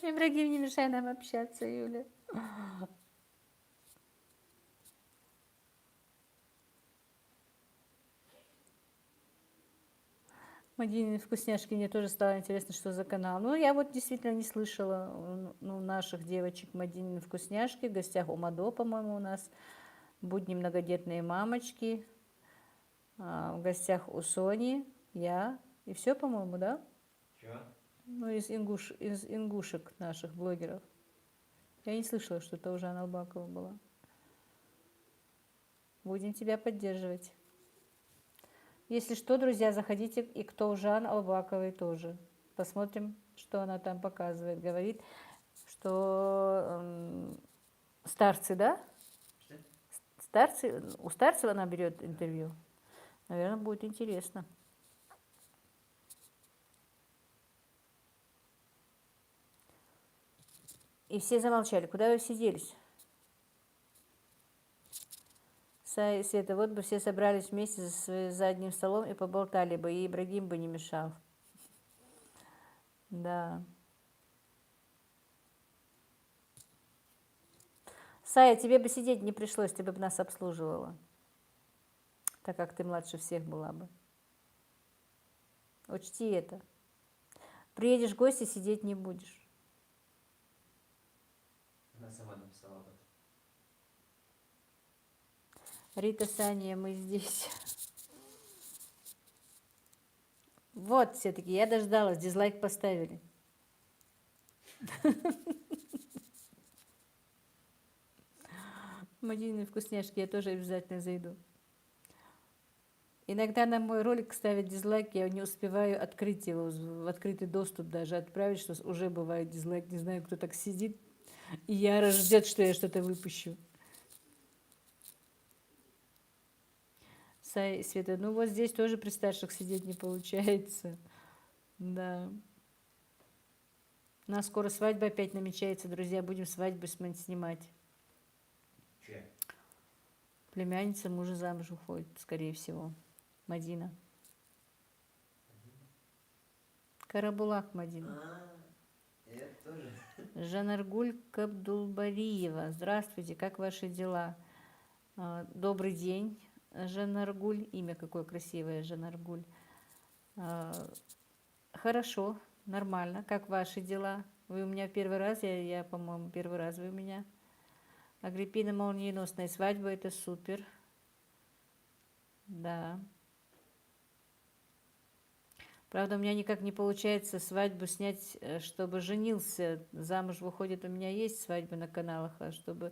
Ибрагим, не мешай нам общаться, Юля. Мадины вкусняшки, мне тоже стало интересно, что за канал. Ну, я вот действительно не слышала наших девочек Мадины вкусняшки. В гостях у Мадо, по-моему, у нас. Будни многодетные мамочки. В гостях у Сони, я. И все, по-моему, да? Чего? Ну, из ингушек наших блогеров. Я не слышала, что это уже Анна Албакова была. Будем тебя поддерживать. Если что, друзья, заходите и к Таужан Албаковой тоже. Посмотрим, что она там показывает. Говорит, что старцы, да? Что? Старцы, у старцев она берет интервью. Наверное, будет интересно. И все замолчали. Куда вы все делись? Света, вот бы все собрались вместе за одним столом и поболтали бы, и Ибрагим бы не мешал. Да. Сая, тебе бы сидеть не пришлось, ты бы нас обслуживала, так как ты младше всех была бы. Учти это. Приедешь в гости, сидеть не будешь. Она сама написала об этом. Рита, Саня, мы здесь. Вот все-таки, я дождалась, дизлайк поставили. Мадины вкусняшки, я тоже обязательно зайду. Иногда на мой ролик ставят дизлайк, я не успеваю открыть его, в открытый доступ даже отправить, что уже бывает дизлайк. Не знаю, кто так сидит и яро ждет, что я что-то выпущу. Света, ну вот здесь тоже при старших сидеть не получается. Да. У нас скоро свадьба опять намечается, друзья, будем свадьбу снимать. Че? Племянница мужа замуж уходит, скорее всего. Мадина. Карабулак Мадина. Я тоже. Жанаргуль Кабдулбариева. Здравствуйте, как ваши дела? Добрый день, Жанаргуль. Имя какое красивое, Жанаргуль. Хорошо, нормально. Как ваши дела? Вы у меня первый раз, я по-моему, первый раз вы у меня. Агриппина, молниеносная свадьба, это супер. Да. Правда, у меня никак не получается свадьбу снять, чтобы женился. Замуж выходит, у меня есть свадьбы на каналах, а чтобы,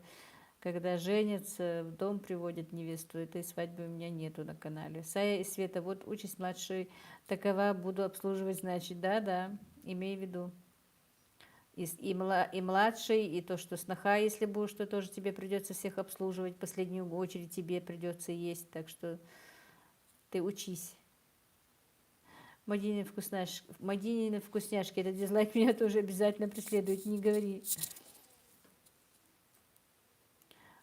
когда женятся, в дом приводят невесту, этой свадьбы у меня нету на канале. Сая и Света, вот участь младшей такова, буду обслуживать, значит, да, имей в виду. И младший, и то, что сноха, если будешь, что тоже тебе придется всех обслуживать, последнюю очередь тебе придется есть, так что ты учись. Мадинины вкусняшки, это дизлайк меня тоже обязательно преследует, не говори.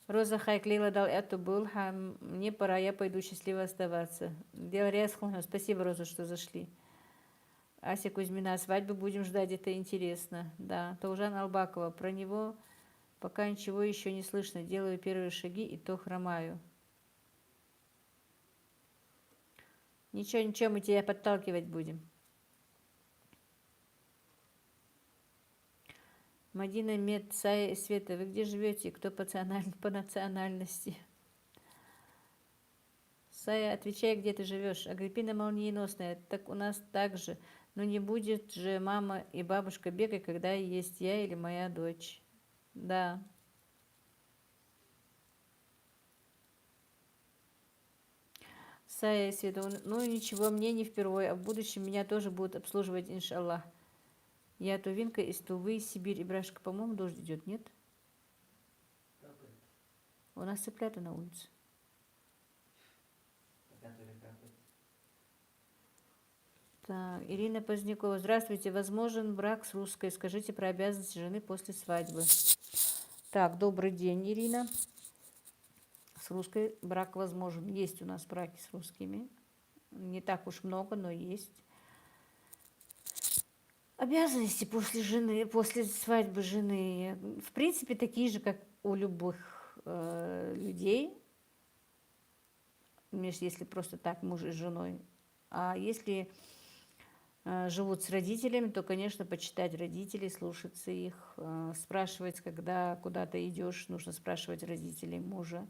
Роза Хайклила дал эту был, мне пора, я пойду счастливо оставаться. Спасибо, Роза, что зашли. Ася Кузьмина, свадьбы будем ждать, это интересно. Да, Таужан Албакова, про него пока ничего еще не слышно, делаю первые шаги и то хромаю. Ничего, мы тебя подталкивать будем. Мадина Мед, Сая и Света, вы где живете? Кто по национальности? Сая, отвечай, где ты живешь. Агриппина молниеносная, так у нас так же. Но не будет же мама и бабушка бегать, когда есть я или моя дочь. Да. Сая и Света, ну ничего, мне не впервые, а в будущем меня тоже будут обслуживать, иншаллах. Я Тувинка из Тувы, Сибирь, Ибрашка, по-моему, дождь идет, нет? Капает. У нас цыплята на улице. Которые капают. Так, Ирина Позднякова. Здравствуйте. Возможен брак с русской? Скажите про обязанности жены после свадьбы. Так, добрый день, Ирина. С русской брак возможен. Есть у нас браки с русскими. Не так уж много, но есть. Обязанности после свадьбы жены, в принципе, такие же, как у любых людей, если просто так муж и женой. А если живут с родителями, то, конечно, почитать родителей, слушаться их, спрашивать, когда куда-то идешь, нужно спрашивать родителей мужа,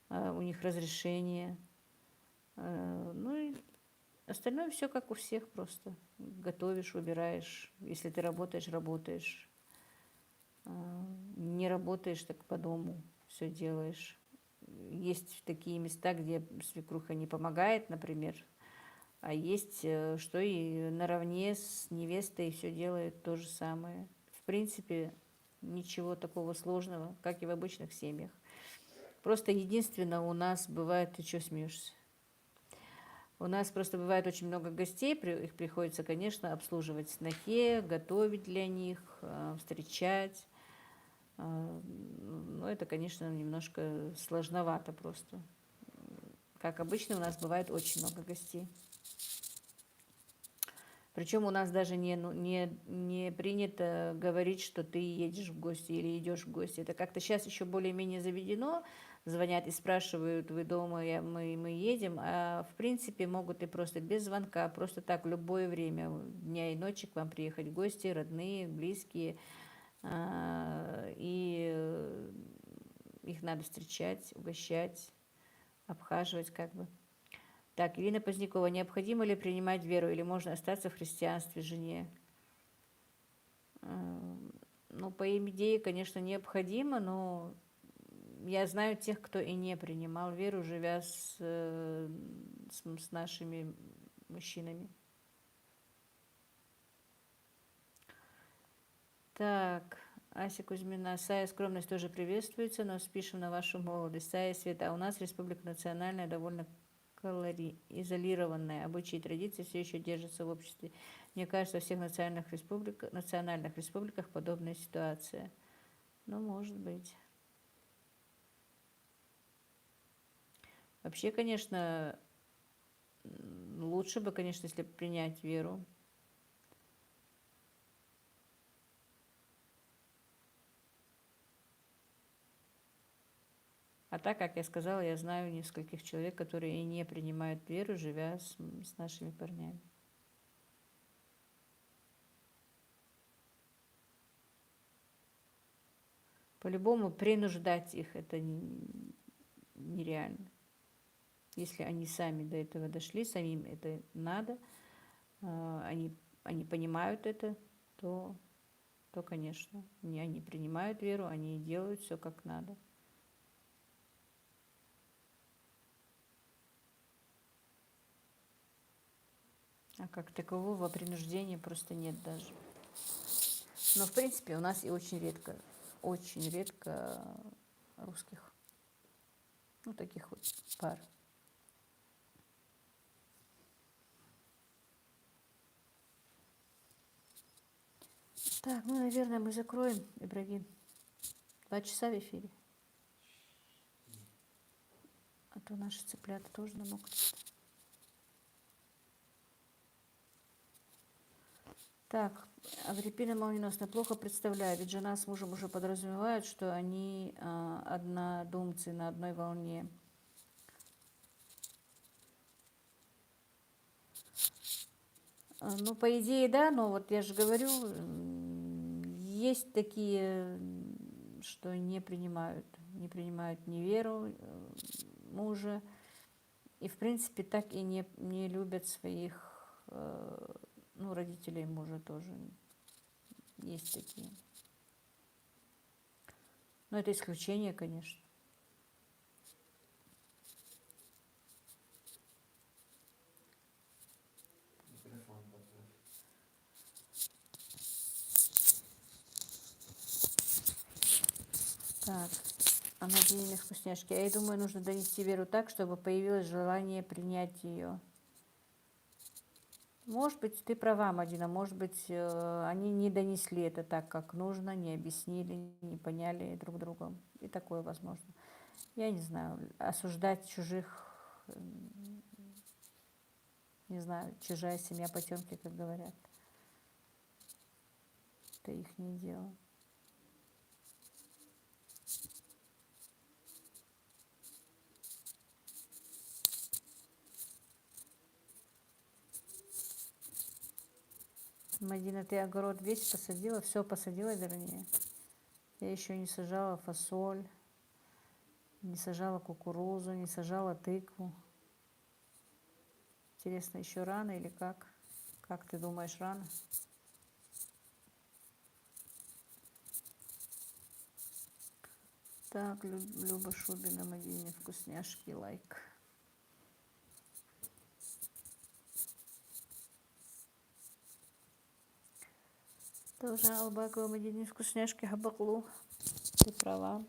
у них разрешение. Ну и остальное все как у всех просто. Готовишь, убираешь. Если ты работаешь. Не работаешь, так по дому все делаешь. Есть такие места, где свекруха не помогает, например, а есть, что и наравне с невестой все делает то же самое. В принципе, ничего такого сложного, как и в обычных семьях. Просто единственное у нас бывает, ты что смеешься? У нас просто бывает очень много гостей, их приходится, конечно, обслуживать в снохе, готовить для них, встречать. Но это, конечно, немножко сложновато просто. Как обычно, у нас бывает очень много гостей. Причем у нас даже не принято говорить, что ты едешь в гости или идешь в гости. Это как-то сейчас еще более-менее заведено. Звонят и спрашивают, вы дома, мы едем. А в принципе могут и просто без звонка, просто так в любое время дня и ночи к вам приехать гости, родные, близкие. И их надо встречать, угощать, обхаживать как бы. Так, Ирина Позднякова. Необходимо ли принимать веру или можно остаться в христианстве жене? Ну, по идее, конечно, необходимо, но я знаю тех, кто и не принимал веру, живя с нашими мужчинами. Так, Ася Кузьмина. Сая, скромность тоже приветствуется, но спишем на вашу молодость. Сая, Света. А у нас республика национальная, довольно изолированная. Обычаи и традиции все еще держатся в обществе. Мне кажется, во всех национальных республиках подобная ситуация. Ну, может быть. Вообще, конечно, лучше бы, конечно, если принять веру. А так, как я сказала, я знаю нескольких человек, которые и не принимают веру, живя с нашими парнями. По-любому принуждать их это нереально. Если они сами до этого дошли, самим это надо, они понимают это, то, конечно, они принимают веру, они делают все как надо. А как такового принуждения просто нет даже. Но, в принципе, у нас и очень редко русских, ну, таких вот пар. Так, ну, наверное, мы закроем, Ибрагим. 2 часа в эфире. А то наши цыплята тоже намокнут. Так, Агриппина молниеносно плохо представляю, ведь жена с мужем уже подразумевают, что они однодумцы на одной волне. Ну, по идее, да, но вот я же говорю, есть такие, что не принимают ни веру мужа, и, в принципе, так и не любят своих, ну, родителей мужа тоже. Есть такие. Но это исключение, конечно. Микрофон поправь. Так, а Мадине вкусняшки. Я думаю, нужно донести веру так, чтобы появилось желание принять ее. Может быть, ты права, Мадина, может быть, они не донесли это так, как нужно, не объяснили, не поняли друг друга. И такое возможно. Я не знаю, осуждать чужих, не знаю, чужая семья потемки, как говорят. Это их не дело. Мадина, ты огород весь посадила? Все посадила, вернее. Я еще не сажала фасоль, не сажала кукурузу, не сажала тыкву. Интересно, еще рано или как? Как ты думаешь, рано? Так, Люба Шубина, Мадине вкусняшки, лайк. Тоже Албакова, Мадине вкусняшки, Хабаклу. Ты права.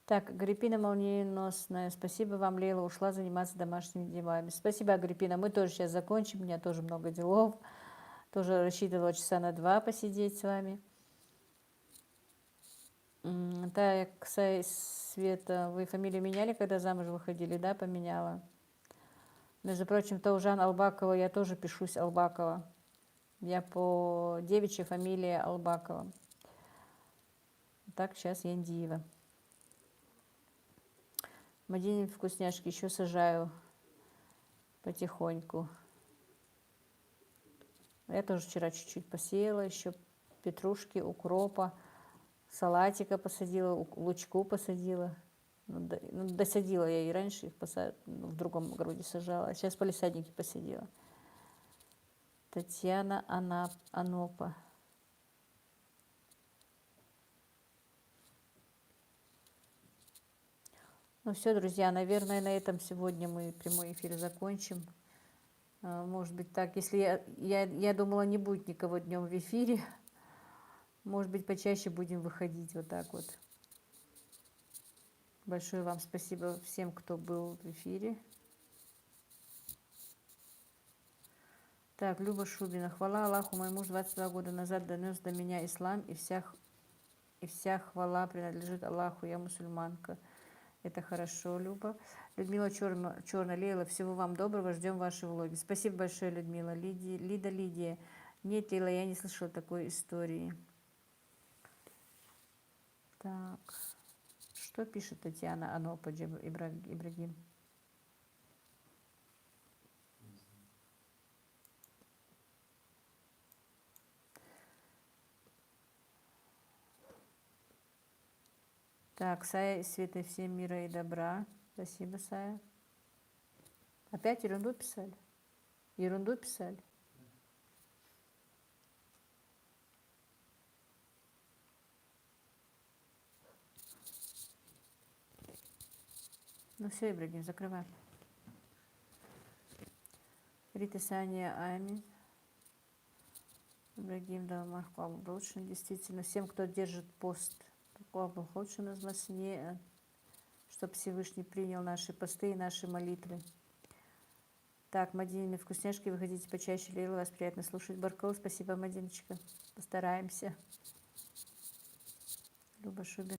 Так, Агриппина молниеносная. Спасибо вам, Лейла, ушла заниматься домашними делами. Спасибо, Агриппина. Мы тоже сейчас закончим. У меня тоже много делов. Тоже рассчитывала часа на 2 посидеть с вами. Так, Света, вы фамилию меняли, когда замуж выходили? Да, поменяла. Между прочим, Таужан Албакова, я тоже пишусь Албакова. Я по девичьей фамилии Албакова. Так, сейчас я Индиева. Мадине вкусняшки еще сажаю потихоньку. Я тоже вчера чуть-чуть посеяла еще петрушки, укропа, салатика посадила, лучку посадила. Ну, досадила я и раньше их в другом огороде сажала, а сейчас палисадники посадила. Татьяна Анопа. Ну все, друзья, наверное, на этом сегодня мы прямой эфир закончим. Может быть так, если я думала, не будет никого днем в эфире, может быть, почаще будем выходить вот так вот. Большое вам спасибо всем, кто был в эфире. Так, Люба Шубина. Хвала Аллаху, мой муж 22 года назад донес до меня ислам, и вся хвала принадлежит Аллаху, я мусульманка. Это хорошо, Люба. Людмила Черная, Лейла, всего вам доброго, ждем ваши влоги. Спасибо большое, Людмила. Лидия. Нет, Лейла, я не слышала такой истории. Так, что пишет Татьяна Анопа Ибрагим? Так, Сая, Света, всем мира и добра. Спасибо, Сая. Опять ерунду писали? Ерунду писали? Ну все, Ибрагим, закрывай. Рита, Саня, Амин. Ибрагим, да, Мархуа Лучшин. Действительно, всем, кто держит пост, Лучшин из Масне, чтобы Всевышний принял наши посты и наши молитвы. Так, Мадина, вкусняшки, выходите почаще. Лейла, вас приятно слушать. Баркол, спасибо, Мадиночка. Постараемся. Люба Шубин.